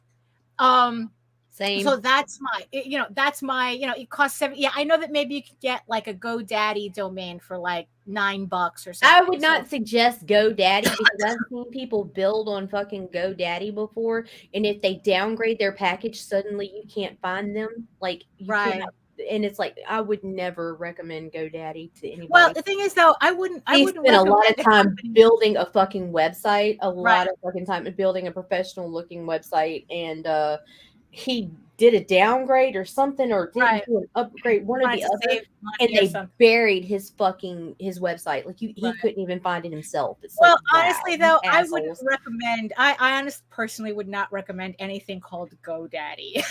S1: Same.
S2: So that's my, it costs $7. Yeah, I know that maybe you could get like a GoDaddy domain for like $9 or something.
S1: I would not suggest GoDaddy, because I've seen people build on fucking GoDaddy before, and if they downgrade their package, suddenly you can't find them. Like, you
S2: Right.
S1: can't, and it's like, I would never recommend GoDaddy to anybody.
S2: Well, the thing is, though, I wouldn't
S1: spent a lot of time building a fucking website,
S2: Right.
S1: lot of fucking time building a professional looking website, and he did a downgrade or something, or didn't
S2: Right.
S1: do an upgrade, one or
S2: Wanted
S1: the
S2: to
S1: other,
S2: save
S1: and
S2: money or
S1: they
S2: something.
S1: buried his website. Like, he
S2: Right.
S1: couldn't even find it himself. It's
S2: Well,
S1: like, wow,
S2: honestly,
S1: you
S2: though, I wouldn't
S1: assholes.
S2: recommend. I honestly, personally, would not recommend anything called GoDaddy.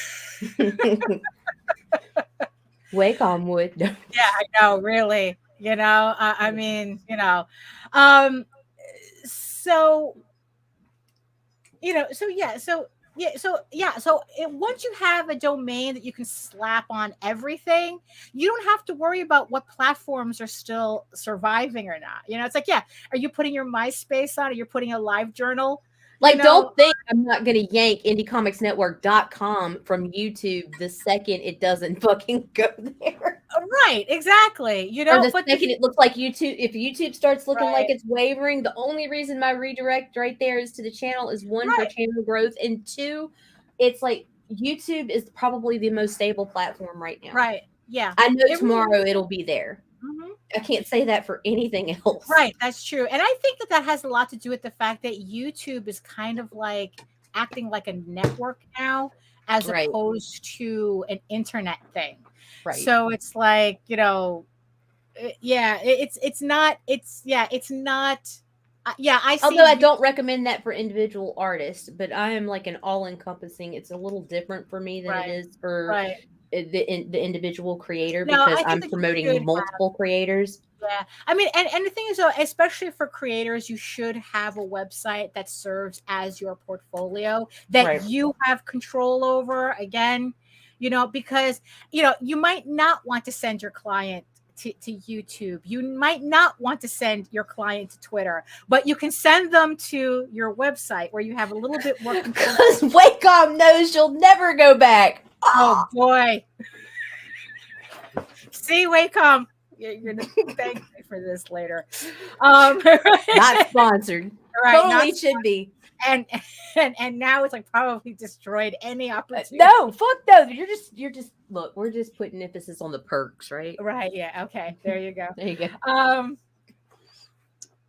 S1: Wacom would.
S2: Yeah, I know, really. I mean, so once you have a domain that you can slap on everything, you don't have to worry about what platforms are still surviving or not. It's like, yeah, are you putting your MySpace on, or you're putting a LiveJournal?
S1: Like, don't think I'm not going to yank indiecomicsnetwork.com from YouTube the second it doesn't fucking go there.
S2: Right, exactly.
S1: Or the second it looks like YouTube, if YouTube starts looking like
S2: Right.
S1: it's wavering, the only reason my redirect right there is to the channel is, one, for
S2: Right.
S1: channel growth, and two, it's like, YouTube is probably the most stable platform right now.
S2: Right. Yeah.
S1: I know
S2: It
S1: tomorrow
S2: really is.
S1: it'll be there.
S2: Mhm.
S1: I can't say that for anything else.
S2: Right, that's true. And I think that has a lot to do with the fact that YouTube is kind of like acting like a network now, as
S1: Right.
S2: opposed to an internet thing.
S1: Right.
S2: So it's like, it's not. I see.
S1: Although I don't recommend that for individual artists, but I am like an all-encompassing. It's a little different for me than
S2: Right.
S1: it is for
S2: Right.
S1: the individual creator,
S2: No, I
S1: because
S2: think
S1: I'm
S2: that you
S1: promoting
S2: should
S1: multiple creators.
S2: Yeah. I mean, and the thing is, though, especially for creators, you should have a website that serves as your portfolio that
S1: Right.
S2: you have control over. Again, because you might not want to send your client to YouTube. You might not want to send your client to Twitter, but you can send them to your website, where you have a little bit more control.
S1: Because Wacom knows you'll never go back.
S2: Oh boy. See, Wacom, you're gonna thank me for this later.
S1: Not sponsored.
S2: Right,
S1: Totally
S2: not
S1: should be.
S2: and now it's like probably destroyed any opportunity.
S1: No, fuck no. You're just look, we're just putting emphasis on the perks, right?
S2: Right, yeah. Okay, there you go.
S1: There you go.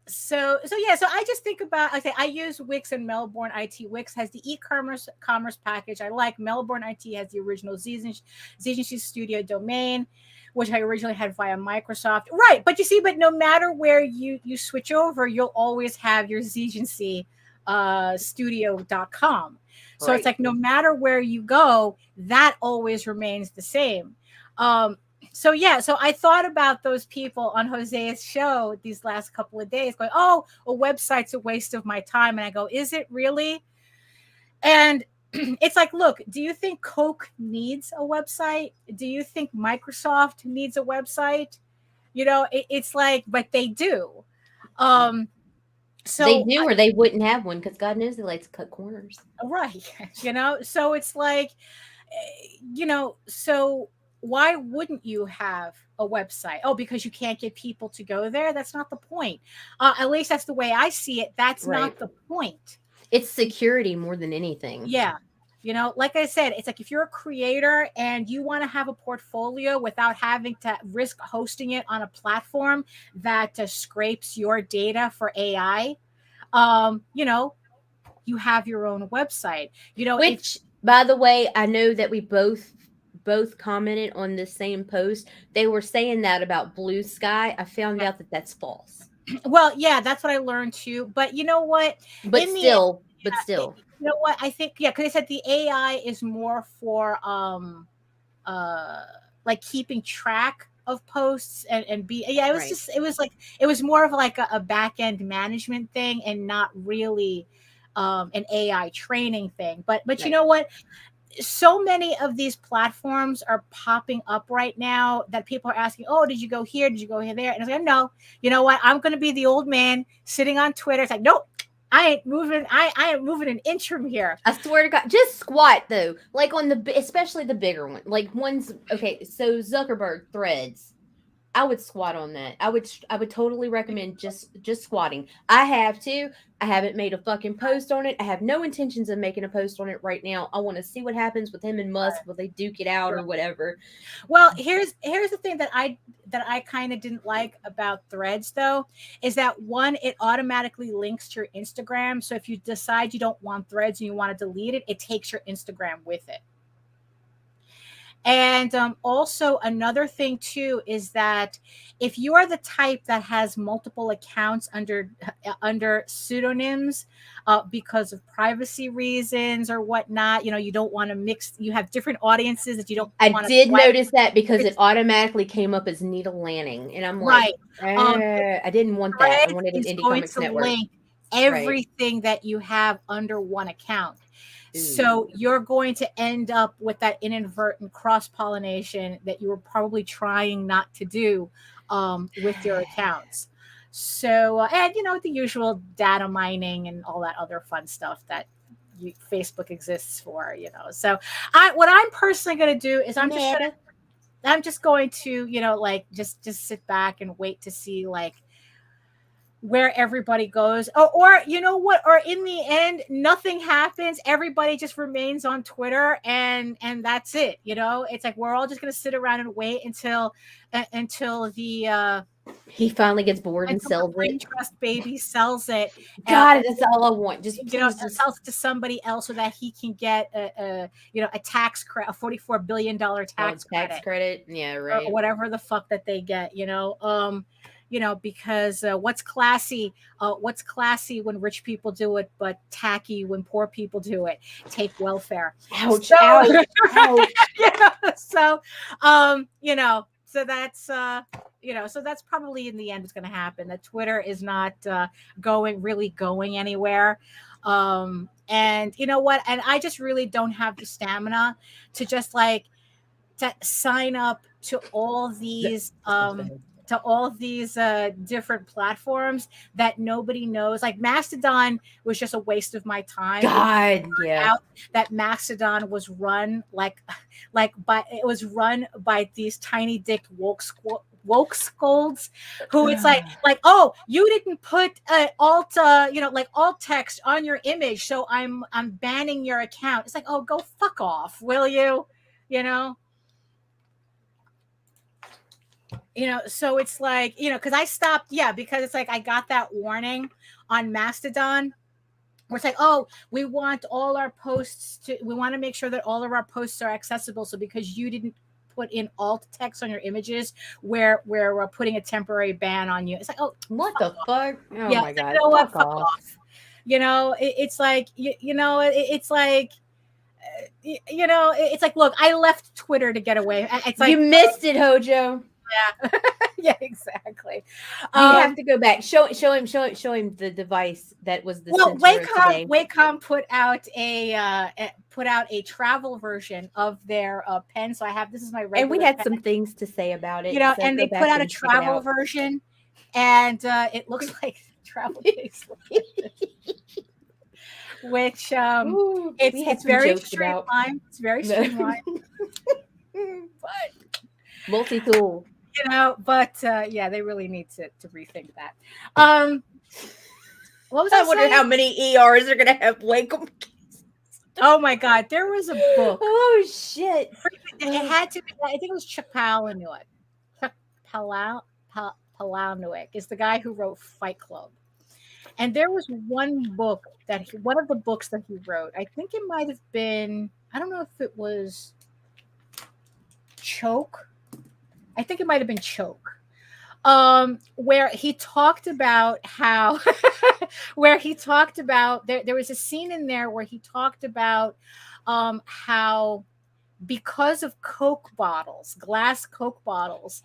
S2: So I just think about, okay, I use Wix and Melbourne IT. Wix has the e-commerce package I like. Melbourne IT has the original Zigency Studio domain, which I originally had via Microsoft. Right, but you see, no matter where you switch over, you'll always have your Zigency studio.com. So
S1: Right.
S2: it's like, no matter where you go, that always remains the same. So I thought about those people on Jose's show these last couple of days, going, oh, a website's a waste of my time. And I go, is it really? And it's like, look, do you think Coke needs a website? Do you think Microsoft needs a website? It's like, but they do. So
S1: they do, or they wouldn't have one, because God knows they like to cut corners.
S2: right. So it's like, so why wouldn't you have a website? Oh, because you can't get people to go there? That's not the point. At least that's the way I see it. That's not the point.
S1: It's security more than anything.
S2: Yeah. Like I said, it's like if you're a creator and you want to have a portfolio without having to risk hosting it on a platform that scrapes your data for AI, you have your own website.
S1: Which, by the way, I know that we both commented on the same post. They were saying that about Blue Sky. I found out that that's false.
S2: Well, yeah, that's what I learned too. But you know what?
S1: But still.
S2: You know what? I think, because they said the AI is more for like keeping track of posts and be it was just it was more of like a back end management thing and not really an AI training thing. But you know what? So many of these platforms are popping up right now that people are asking, oh, did you go here? Did you go here there? And it's like, no, you know what? I'm going to be the old man sitting on Twitter. It's like, nope. I ain't moving. I ain't moving an inch from here.
S1: I swear to God, just squat though. Like on especially the bigger one. Like one's okay. So Zuckerberg Threads, I would squat on that. I would totally recommend just squatting. I have to. I haven't made a fucking post on it. I have no intentions of making a post on it right now. I want to see what happens with him and Musk. Will they duke it out or whatever?
S2: Well, here's the thing that I kind of didn't like about Threads though, is that one, it automatically links to your Instagram. So if you decide you don't want Threads and you want to delete it, it takes your Instagram with it. And also another thing too is that if you are the type that has multiple accounts under pseudonyms because of privacy reasons or whatnot, you don't want to mix. You have different audiences that you don't.
S1: I did notice that because it automatically came up as Nita Lanning, and I'm like, I didn't want that. I wanted an Indie Comics Network.
S2: Link everything that you have under one account. So you're going to end up with that inadvertent cross-pollination that you were probably trying not to do with your accounts. So, and the usual data mining and all that other fun stuff that Facebook exists for, So what I'm personally going to do is I'm just going to, just sit back and wait to see where everybody goes, or you know what, or in the end nothing happens, everybody just remains on Twitter and that's it. It's like we're all just going to sit around and wait until the
S1: he finally gets bored and sells it.
S2: Trust baby sells it.
S1: God, that's all I want. Just
S2: sells it to somebody else so that he can get a tax credit, a $44 billion tax credit.
S1: Yeah, right.
S2: Or whatever the fuck that they get. Because what's classy when rich people do it, but tacky when poor people do it. Take welfare.
S1: Ouch,
S2: so,
S1: ouch, ouch.
S2: So that's so that's probably in the end what's going to happen. That Twitter is not going anywhere. And you know what? And I just really don't have the stamina to just to sign up to all these different platforms that nobody knows. Like Mastodon was just a waste of my time.
S1: God, yeah.
S2: That Mastodon was run by these tiny dick woke scolds who it's like, oh, you didn't put alt text on your image, so I'm banning your account. It's like, oh, go fuck off, will you? So it's like, because I stopped, because it's like I got that warning on Mastodon where it's like, oh, we want to make sure that all of our posts are accessible. So because you didn't put in alt text on your images, we're putting a temporary ban on you. It's like, oh,
S1: what the fuck? Oh my God.
S2: You know what? Fuck off. It's like, it's like, it's like, look, I left Twitter to get away. It's like,
S1: you missed it, Hojo.
S2: Yeah. Yeah, exactly.
S1: You have to go back. Show him the device that was the
S2: Well,
S1: center of today.
S2: Wacom put out a travel version of their pen. So I have, this is my regular
S1: And we had
S2: pen,
S1: some things to say about it.
S2: you know,
S1: so
S2: and
S1: go
S2: they
S1: back
S2: put out a
S1: and check it
S2: travel
S1: out.
S2: version, and it looks like travel case, which
S1: Ooh, we had
S2: it's
S1: some
S2: very
S1: jokes about
S2: streamlined. It's very streamlined, but
S1: multi-tool.
S2: you know, but yeah, they really need to rethink that. What was I
S1: I wonder
S2: saying?
S1: how many ERs are gonna have Wacom.
S2: Oh my God, there was a book.
S1: Oh shit!
S2: It had to be, I think it was Chuck Palahniuk. Chuck Palahniuk is the guy who wrote Fight Club. And there was one book one of the books that he wrote, I think it might have been, I don't know if it was Choke. I think it might have been Choke. Where he talked about how there was a scene in there where he talked about how, because of Coke bottles, glass Coke bottels,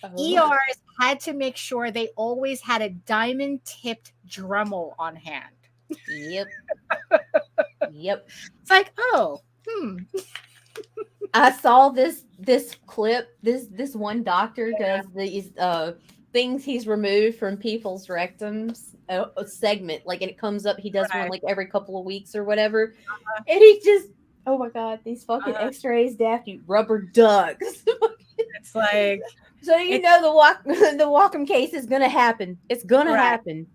S2: ERs had to make sure they always had a diamond tipped Dremel on hand.
S1: Yep. Yep.
S2: It's like,
S1: I saw this clip. This one doctor does these things he's removed from people's rectums, a segment, like, and it comes up. He does one like every couple of weeks or whatever, and he just, oh my God, these fucking X-rays, Daphne, rubber ducks.
S2: it's like,
S1: so you know the Wacom case is gonna happen. It's gonna happen.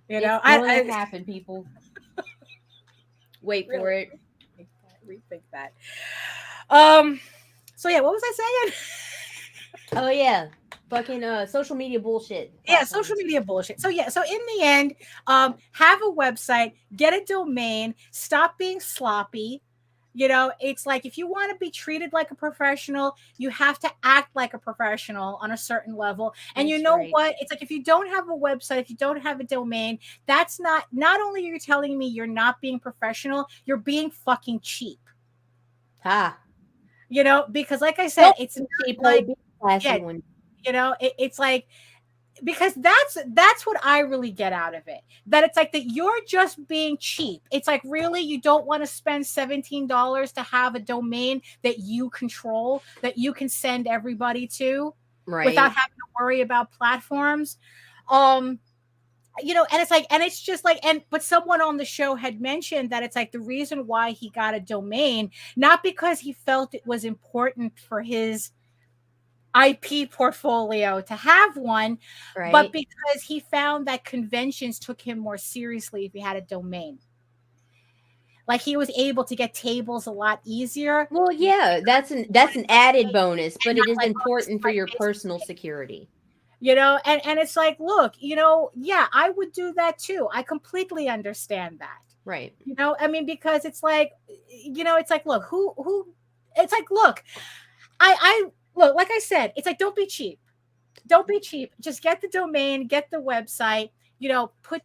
S2: You know,
S1: it's gonna happen, people. Wait for it.
S2: Rethink that. So yeah, what was I saying?
S1: Oh yeah, fucking social media bullshit.
S2: Yeah, social media bullshit. So yeah, so in the end, have a website, get a domain, stop being sloppy. You know, it's like, if you want to be treated like a professional, you have to act like a professional on a certain level. And you know what? It's like, if you don't have a website, if you don't have a domain, that's not only are you telling me you're not being professional, you're being fucking cheap. You know, because like I said, it's
S1: cheap,
S2: like,
S1: one.
S2: You know, it's like, because that's what I really get out of it. That it's like that you're just being cheap. It's like, really, you don't want to spend $17 to have a domain that you control, that you can send everybody to, without having to worry about platforms. You know, and it's like, and it's just like, but someone on the show had mentioned that it's like, the reason why he got a domain, not because he felt it was important for his IP portfolio to have one, but because he found that conventions took him more seriously if he had a domain. Like, he was able to get tables a lot easier.
S1: Well, yeah, that's an added bonus, but it is important for your personal security.
S2: You know, and it's like, look, you know, yeah, I would do that too. I completely understand that.
S1: Right.
S2: You know, I mean, because it's like, you know, it's like, look, it's like, look, I look, like I said, it's like, don't be cheap. Don't be cheap. Just get the domain, get the website, you know, put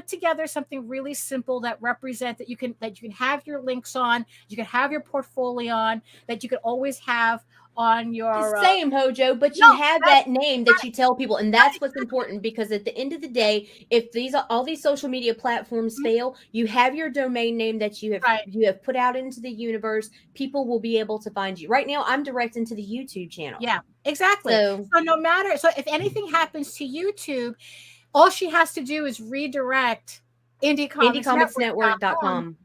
S2: together something really simple that represent that you can have your links on, you can have your portfolio on, that you can always have on your
S1: same Hojo, but you have that name that you tell people, and that's what's important, because at the end of the day, if all these social media platforms fail, you have your domain name that you have put out into the universe. People will be able to find you. Right now, I'm directing to the YouTube channel.
S2: Yeah, exactly. So no matter, so if anything happens to YouTube, all she has to do is redirect IndieComicsNetwork.com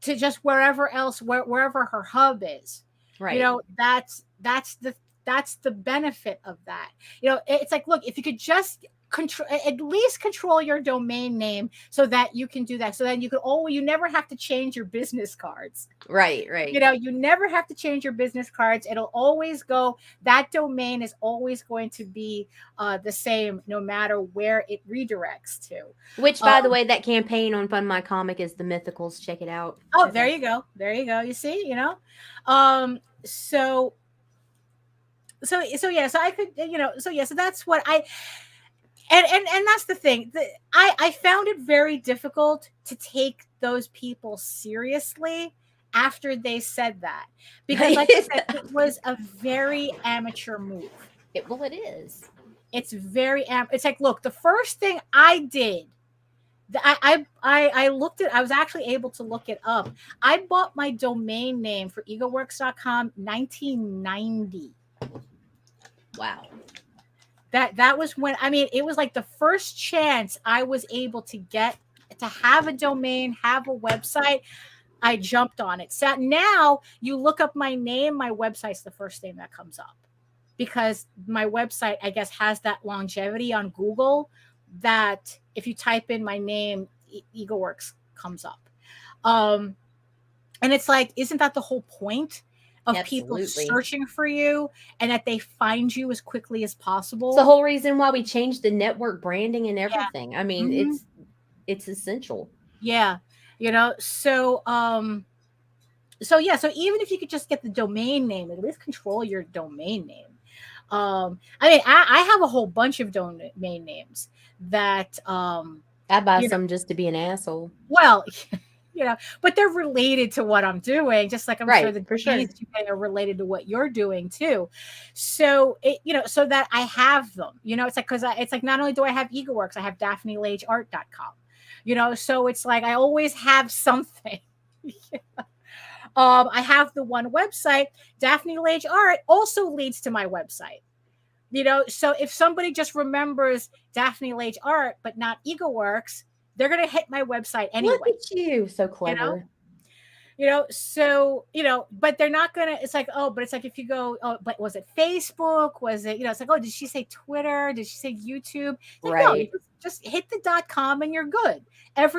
S2: to just wherever else, wherever her hub is. Right. You know, that's the benefit of that. You know, it's like, look, if you could just at least control your domain name so that you can do that. So then you never have to change your business cards.
S1: Right.
S2: You know, you never have to change your business cards. It'll always go, that domain is always going to be the same no matter where it redirects to.
S1: Which, by the way, that campaign on Fund My Comic is the Mythicals. Check it out.
S2: Oh, there you go. You see, you know? So I could, you know, so that's what and that's the thing. I found it very difficult to take those people seriously after they said that, because like I said, it was a very amateur move.
S1: Well, it is.
S2: It's very it's like, look, the first thing I did, I looked at, I was actually able to look it up. I bought my domain name for egoworks.com 1990.
S1: Wow.
S2: That was when, I mean, it was like the first chance I was able to get to have a domain, have a website. I jumped on it. So now you look up my name, my website's the first thing that comes up, because my website, I guess, has that longevity on Google that if you type in my name, EgoWorks comes up. And it's like, isn't that the whole point of
S1: Absolutely.
S2: people searching for you, and that they find you as quickly as possible?
S1: It's the whole reason why we changed the network branding and everything. I mean,
S2: Mhm.
S1: it's essential.
S2: Yeah. You know, so so even if you could just get the domain name, at least control your domain name. I mean, I have a whole bunch of domain names that
S1: I buy some just to be an asshole.
S2: Well, you know, but they're related to what I'm doing, just like I'm sure the domains you pay are related to what you're doing too. So it, you know, so that I have them, you know, it's like, because it's like, not only do I have EgoWorks, I have DaphneLageArt.com, you know, so it's like I always have something. I have the one website. Daphne Lage Art also leads to my website. You know, so if somebody just remembers Daphne Lage Art but not EgoWorks, they're gonna hit my website anyway.
S1: Look at you, so clever.
S2: You know, so, you know, but they're not gonna, it's like, oh, but it's like, if you go, oh, but was it Facebook? Was it, you know, it's like, oh, did she say Twitter? Did she say YouTube? It's like, no, you just hit the .com and you're good.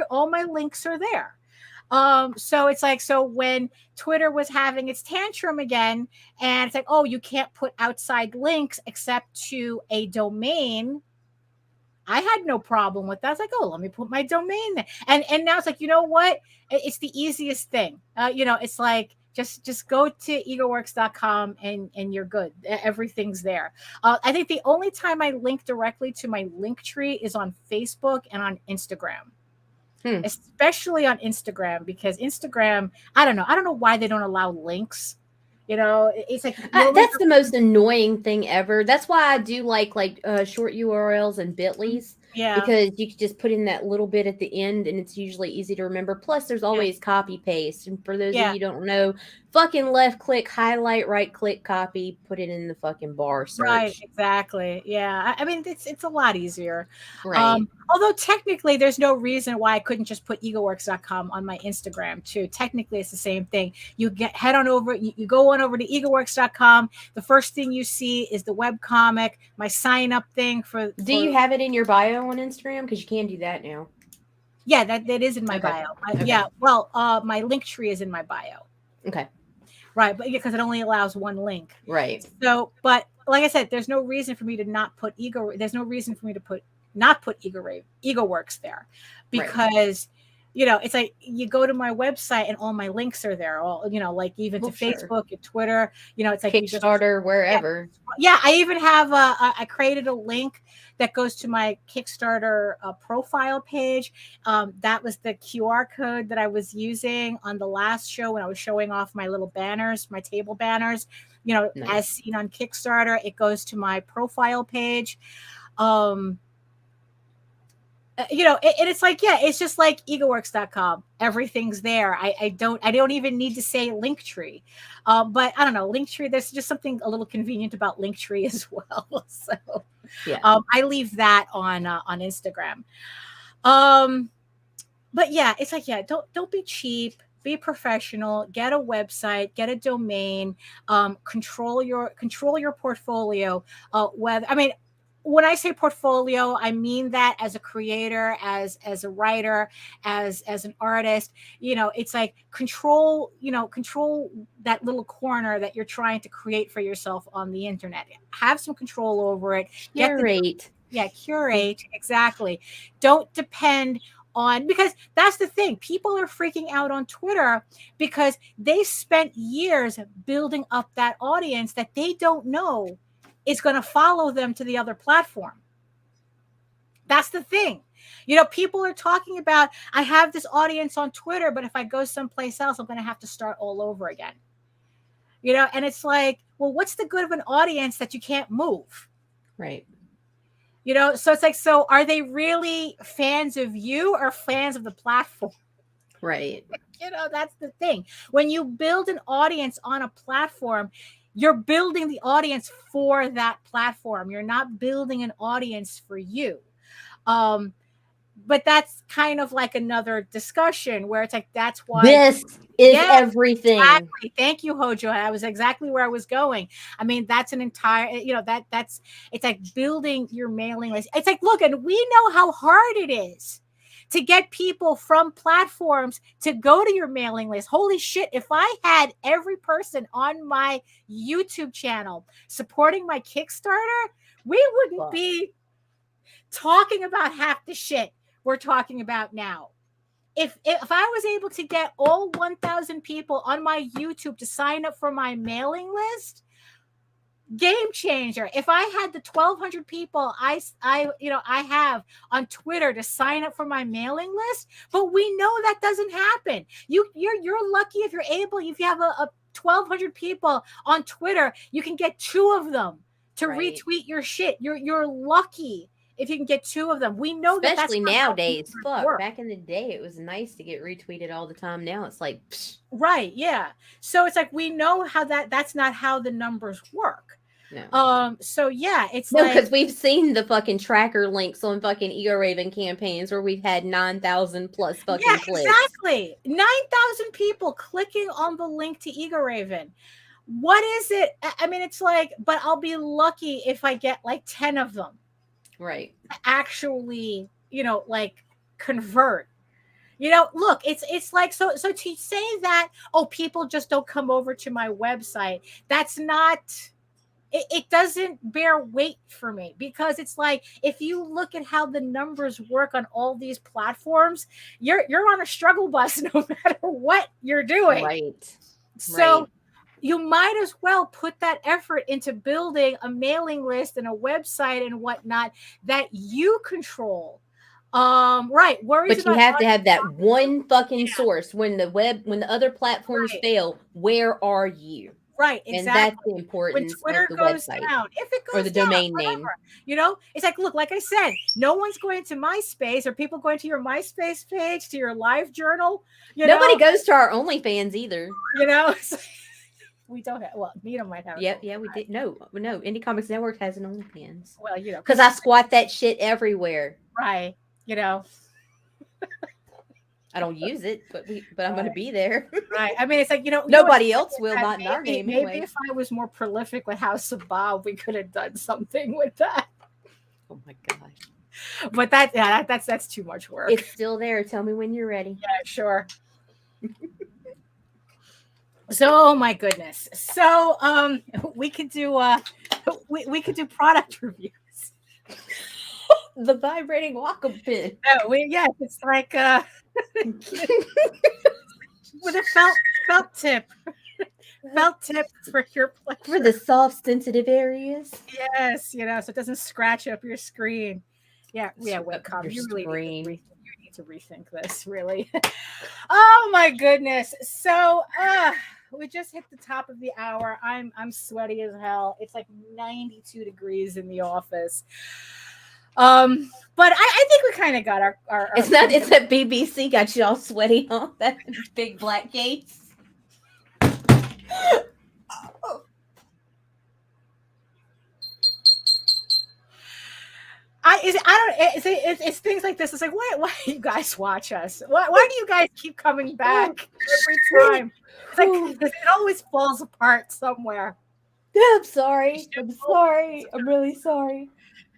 S2: All my links are there. So it's like, so when Twitter was having its tantrum again, and it's like, oh, you can't put outside links except to a domain, I had no problem with that. I was like, oh, let me put my domain there. And now it's like, you know what? It's the easiest thing. You know, it's like, just go to egoworks.com and you're good. Everything's there. I think the only time I link directly to my link tree is on Facebook and on Instagram. Especially on Instagram, because Instagram, I don't know why they don't allow links. You know, it's like,
S1: that's the most annoying thing ever. That's why I do like short URLs and bit.lys.
S2: Yeah,
S1: because you can just put in that little bit at the end, and it's usually easy to remember. Plus, there's always copy paste. And for those of you who don't know, fucking left click, highlight, right click, copy, put it in the fucking bar search.
S2: Right, exactly. Yeah, I mean, it's a lot easier.
S1: Right.
S2: Although technically, there's no reason why I couldn't just put egoworks.com on my Instagram too. Technically, it's the same thing. You head on over, you go on over to egoworks.com. The first thing you see is the webcomic, my sign up thing for.
S1: Do you have it in your bio on Instagram? Because you can do that now.
S2: Yeah, that is in my bio. Yeah, well, my link tree is in my bio.
S1: Okay.
S2: Right, but because it only allows one link.
S1: Right.
S2: So, but like I said, there's no reason for me to not put There's no reason for me to not put EgoWorks there, because you know, it's like you go to my website and all my links are there. All, you know, like even to Facebook and Twitter. You know, it's like
S1: Kickstarter, wherever.
S2: Yeah, I even have I created a link that goes to my Kickstarter profile page. That was the QR code that I was using on the last show when I was showing off my little banners, my table banners. You know, as seen on Kickstarter, it goes to my profile page. You know, and it's like, yeah, it's just like egoworks.com. Everything's there. I don't even need to say Linktree. But I don't know, Linktree, there's just something a little convenient about Linktree as well. So yeah, I leave that on Instagram. But yeah, it's like, yeah, don't be cheap. Be professional. Get a website. Get a domain. Control your portfolio. When I say portfolio, I mean that as a creator, as a writer, as an artist. You know, it's like control that little corner that you're trying to create for yourself on the internet. Have some control over it.
S1: Curate.
S2: Curate. Exactly. Don't depend on, because that's the thing. People are freaking out on Twitter because they spent years building up that audience that they don't know is going to follow them to the other platform. That's the thing. You know, people are talking about, I have this audience on Twitter, but if I go someplace else, I'm going to have to start all over again. You know, and it's like, well, what's the good of an audience that you can't move?
S1: Right.
S2: You know, so it's like, so are they really fans of you or fans of the platform?
S1: Right.
S2: You know, that's the thing. When you build an audience on a platform, you're building the audience for that platform. You're not building an audience for you. But that's kind of like another discussion where it's like, that's why
S1: this is everything.
S2: Exactly. Thank you, Hojo. That was exactly where I was going. I mean, that's an entire, you know, that's it's like building your mailing list. It's like, look, and we know how hard it is to get people from platforms to go to your mailing list. Holy shit, if I had every person on my YouTube channel supporting my Kickstarter, we wouldn't be talking about half the shit we're talking about now. If I was able to get all 1,000 people on my YouTube to sign up for my mailing list, game changer. If I had the 1,200 people I have on Twitter to sign up for my mailing list, but we know that doesn't happen. You're lucky if you're able. If you have a 1,200 people on Twitter, you can get 2 of them to retweet your shit. You're lucky if you can get 2 of them. We know
S1: especially
S2: that's
S1: nowadays. Fuck, back in the day, it was nice to get retweeted all the time. Now it's like, psh.
S2: Right, yeah. So it's like, we know how that's not how the numbers work.
S1: No.
S2: So yeah, it's
S1: no,
S2: like,
S1: because we've seen the fucking tracker links on fucking Ego Raven campaigns where we've had 9,000 plus fucking clicks.
S2: Exactly. 9,000 people clicking on the link to Ego Raven. What is it? I mean, it's like, but I'll be lucky if I get like 10 of them.
S1: Right.
S2: Actually, you know, like convert. You know, look, it's like, so to say that, oh, people just don't come over to my website, that's not, it doesn't bear weight for me, because it's like, if you look at how the numbers work on all these platforms, you're on a struggle bus no matter what you're doing.
S1: Right.
S2: So you might as well put that effort into building a mailing list and a website and whatnot that you control. Right. Worries,
S1: but you have to have that one fucking source. When the other platforms fail, where are you?
S2: Right, exactly.
S1: And that's the importance
S2: when Twitter
S1: of the
S2: goes
S1: website.
S2: down, if it goes
S1: or the
S2: down,
S1: domain
S2: whatever.
S1: name.
S2: You know, it's like, look, like I said, no one's going to MySpace, or people going to your MySpace page, to your live journal.
S1: Nobody goes to our OnlyFans either.
S2: You know, we don't have. Well, Nita might have.
S1: Yep, yeah, we did. No, Indie Comics Network has an OnlyFans.
S2: Well, you know,
S1: because I squat that shit everywhere.
S2: Right. You know.
S1: I don't use it, but I'm going to be there.
S2: Right. I mean, it's like,
S1: nobody else will, not in our name.
S2: Maybe
S1: anyway.
S2: If I was more prolific with House of Bob, we could have done something with that.
S1: Oh my gosh.
S2: But that's too much work.
S1: It's still there. Tell me when you're ready.
S2: Yeah, sure. So, oh my goodness. So, we could do we could do product reviews.
S1: The vibrating Wacom pin.
S2: No, it's like with a felt tip. Felt tip for your pleasure.
S1: For the soft, sensitive areas.
S2: Yes, so it doesn't scratch up your screen. Yeah, webcam. You really need to rethink this, really. Oh my goodness. So we just hit the top of the hour. I'm sweaty as hell. It's like 92 degrees in the office. But I think we kind of got our it's
S1: that BBC got you all sweaty, huh? That big black case.
S2: It's things like this. It's like, why do you guys watch us? Why do you guys keep coming back every time? It's like, it always falls apart somewhere.
S1: I'm sorry. I'm really sorry.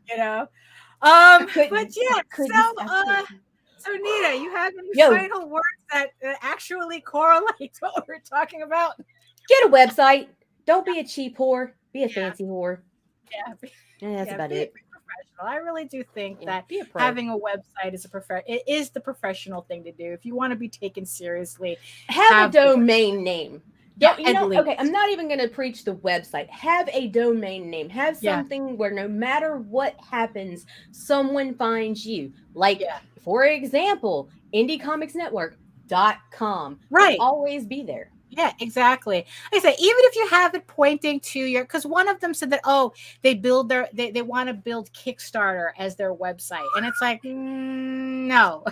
S2: But yeah, so Nita, you have any final words that actually correlate to what we're talking about?
S1: Get a website. Don't be a cheap whore. Be a fancy whore.
S2: Yeah.
S1: That's about it.
S2: Professional. I really do think that having a website is it is the professional thing to do. If you want to be taken seriously,
S1: have a domain name.
S2: Yeah,
S1: okay, I'm not even going to preach the website. Have a domain name. Have something where no matter what happens, someone finds you. Like, for example, indiecomicsnetwork.com.
S2: Right.
S1: Will always be there.
S2: Yeah, exactly. I say, even if you have it pointing to your, because one of them said that, oh, they want to build Kickstarter as their website. And it's like, no.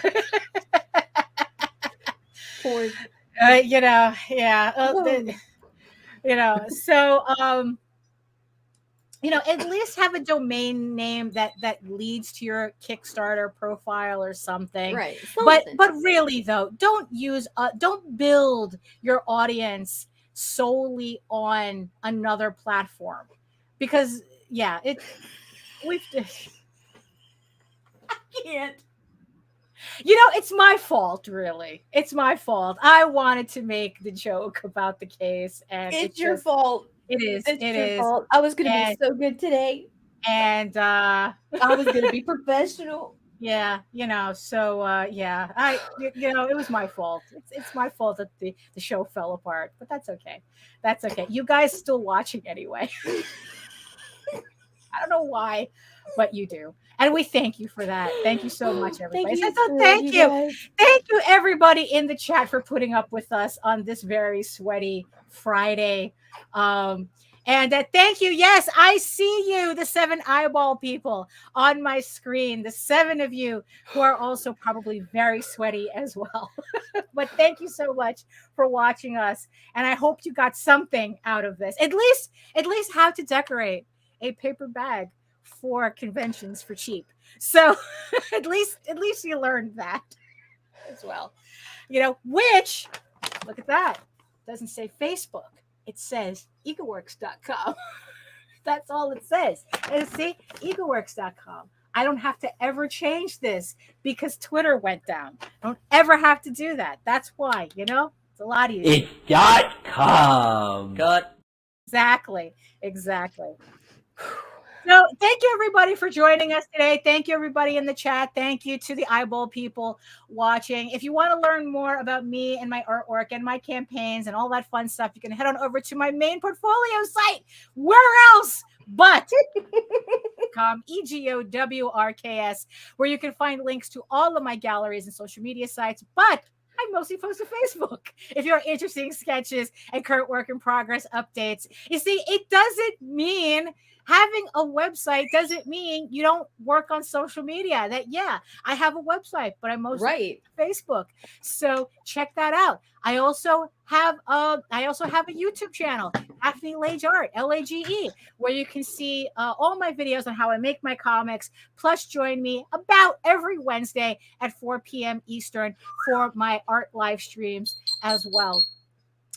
S1: Poor.
S2: Yeah. So, at least have a domain name that leads to your Kickstarter profile or something.
S1: Right.
S2: But
S1: Something.
S2: really though, don't build your audience solely on another platform, because we've I can't. It's my fault, really. It's my fault. I wanted to make the joke about the case, and
S1: It's your fault.
S2: It is.
S1: It's
S2: It
S1: your
S2: is.
S1: fault. I was gonna be
S2: And
S1: so good today.
S2: and
S1: I was gonna be professional.
S2: yeah, so it was my fault. It's my fault that the show fell apart, but that's okay. That's okay. You guys still watching anyway. I don't know why, but you do. And we thank you for that. Thank you so much, everybody.
S1: Thank you.
S2: So thank you.
S1: Guys.
S2: Thank you, everybody in the chat, for putting up with us on this very sweaty Friday. And thank you. Yes, I see you, the 7 eyeball people on my screen, the 7 of you who are also probably very sweaty as well. But thank you so much for watching us. And I hope you got something out of this. At least how to decorate a paper bag for conventions for cheap. So at least you learned that as well. Which, look at that. It doesn't say Facebook. It says egoworks.com. That's all it says. And see, egoworks.com. I don't have to ever change this because Twitter went down. I don't ever have to do that. That's why, it's a lot easier.
S3: It.com. Cut.
S2: Exactly. So thank you, everybody, for joining us today. Thank you, everybody in the chat. Thank you to the eyeball people watching. If you want to learn more about me and my artwork and my campaigns and all that fun stuff, you can head on over to my main portfolio site. Where else but EGOWRKS, where you can find links to all of my galleries and social media sites. But I mostly post to Facebook if you're interested in sketches and current work in progress updates. You see, it doesn't mean having a website doesn't mean you don't work on social media. I have a website, but I mostly Facebook. So check that out. I also have a YouTube channel, Daphne Lage Art, LAGE, where you can see all my videos on how I make my comics. Plus, join me about every Wednesday at 4 p.m. Eastern for my art live streams as well.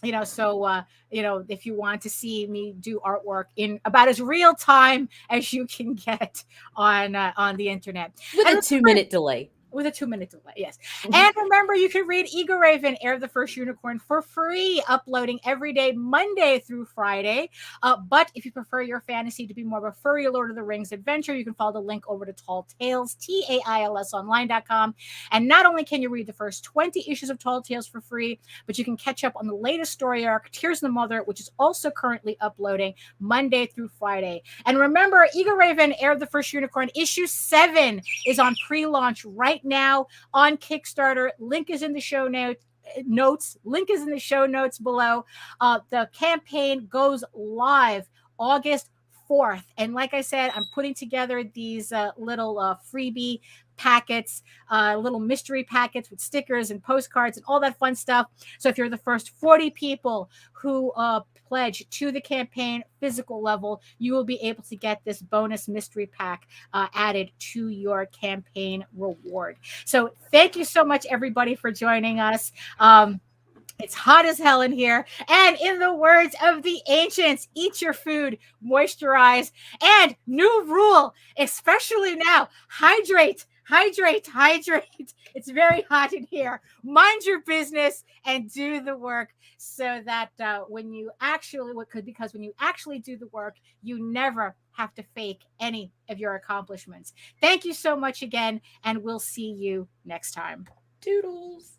S2: If you want to see me do artwork in about as real time as you can get on the internet.
S1: With a 2-minute delay.
S2: With a 2-minute delay, yes. And remember, you can read Ego Raven, Heir of the First Unicorn, for free, uploading every day, Monday through Friday. But if you prefer your fantasy to be more of a furry Lord of the Rings adventure, you can follow the link over to Tall Tales, TAILSonline.com. And not only can you read the first 20 issues of Tall Tales for free, but you can catch up on the latest story arc, Tears in the Mother, which is also currently uploading Monday through Friday. And remember, Ego Raven, Heir of the First Unicorn, issue 7 is on pre-launch right now on Kickstarter. Link is in the show notes. Link is in the show notes below. The campaign goes live August 4th. And like I said, I'm putting together these little freebie packets, little mystery packets with stickers and postcards and all that fun stuff. So if you're the first 40 people who pledge to the campaign physical level, you will be able to get this bonus mystery pack added to your campaign reward. So thank you so much, everybody, for joining us. It's hot as hell in here. And in the words of the ancients, eat your food, moisturize, and new rule, especially now, hydrate. It's very hot in here. Mind your business and do the work so that when you actually do the work, you never have to fake any of your accomplishments. Thank you so much again, and we'll see you next time.
S1: Toodles.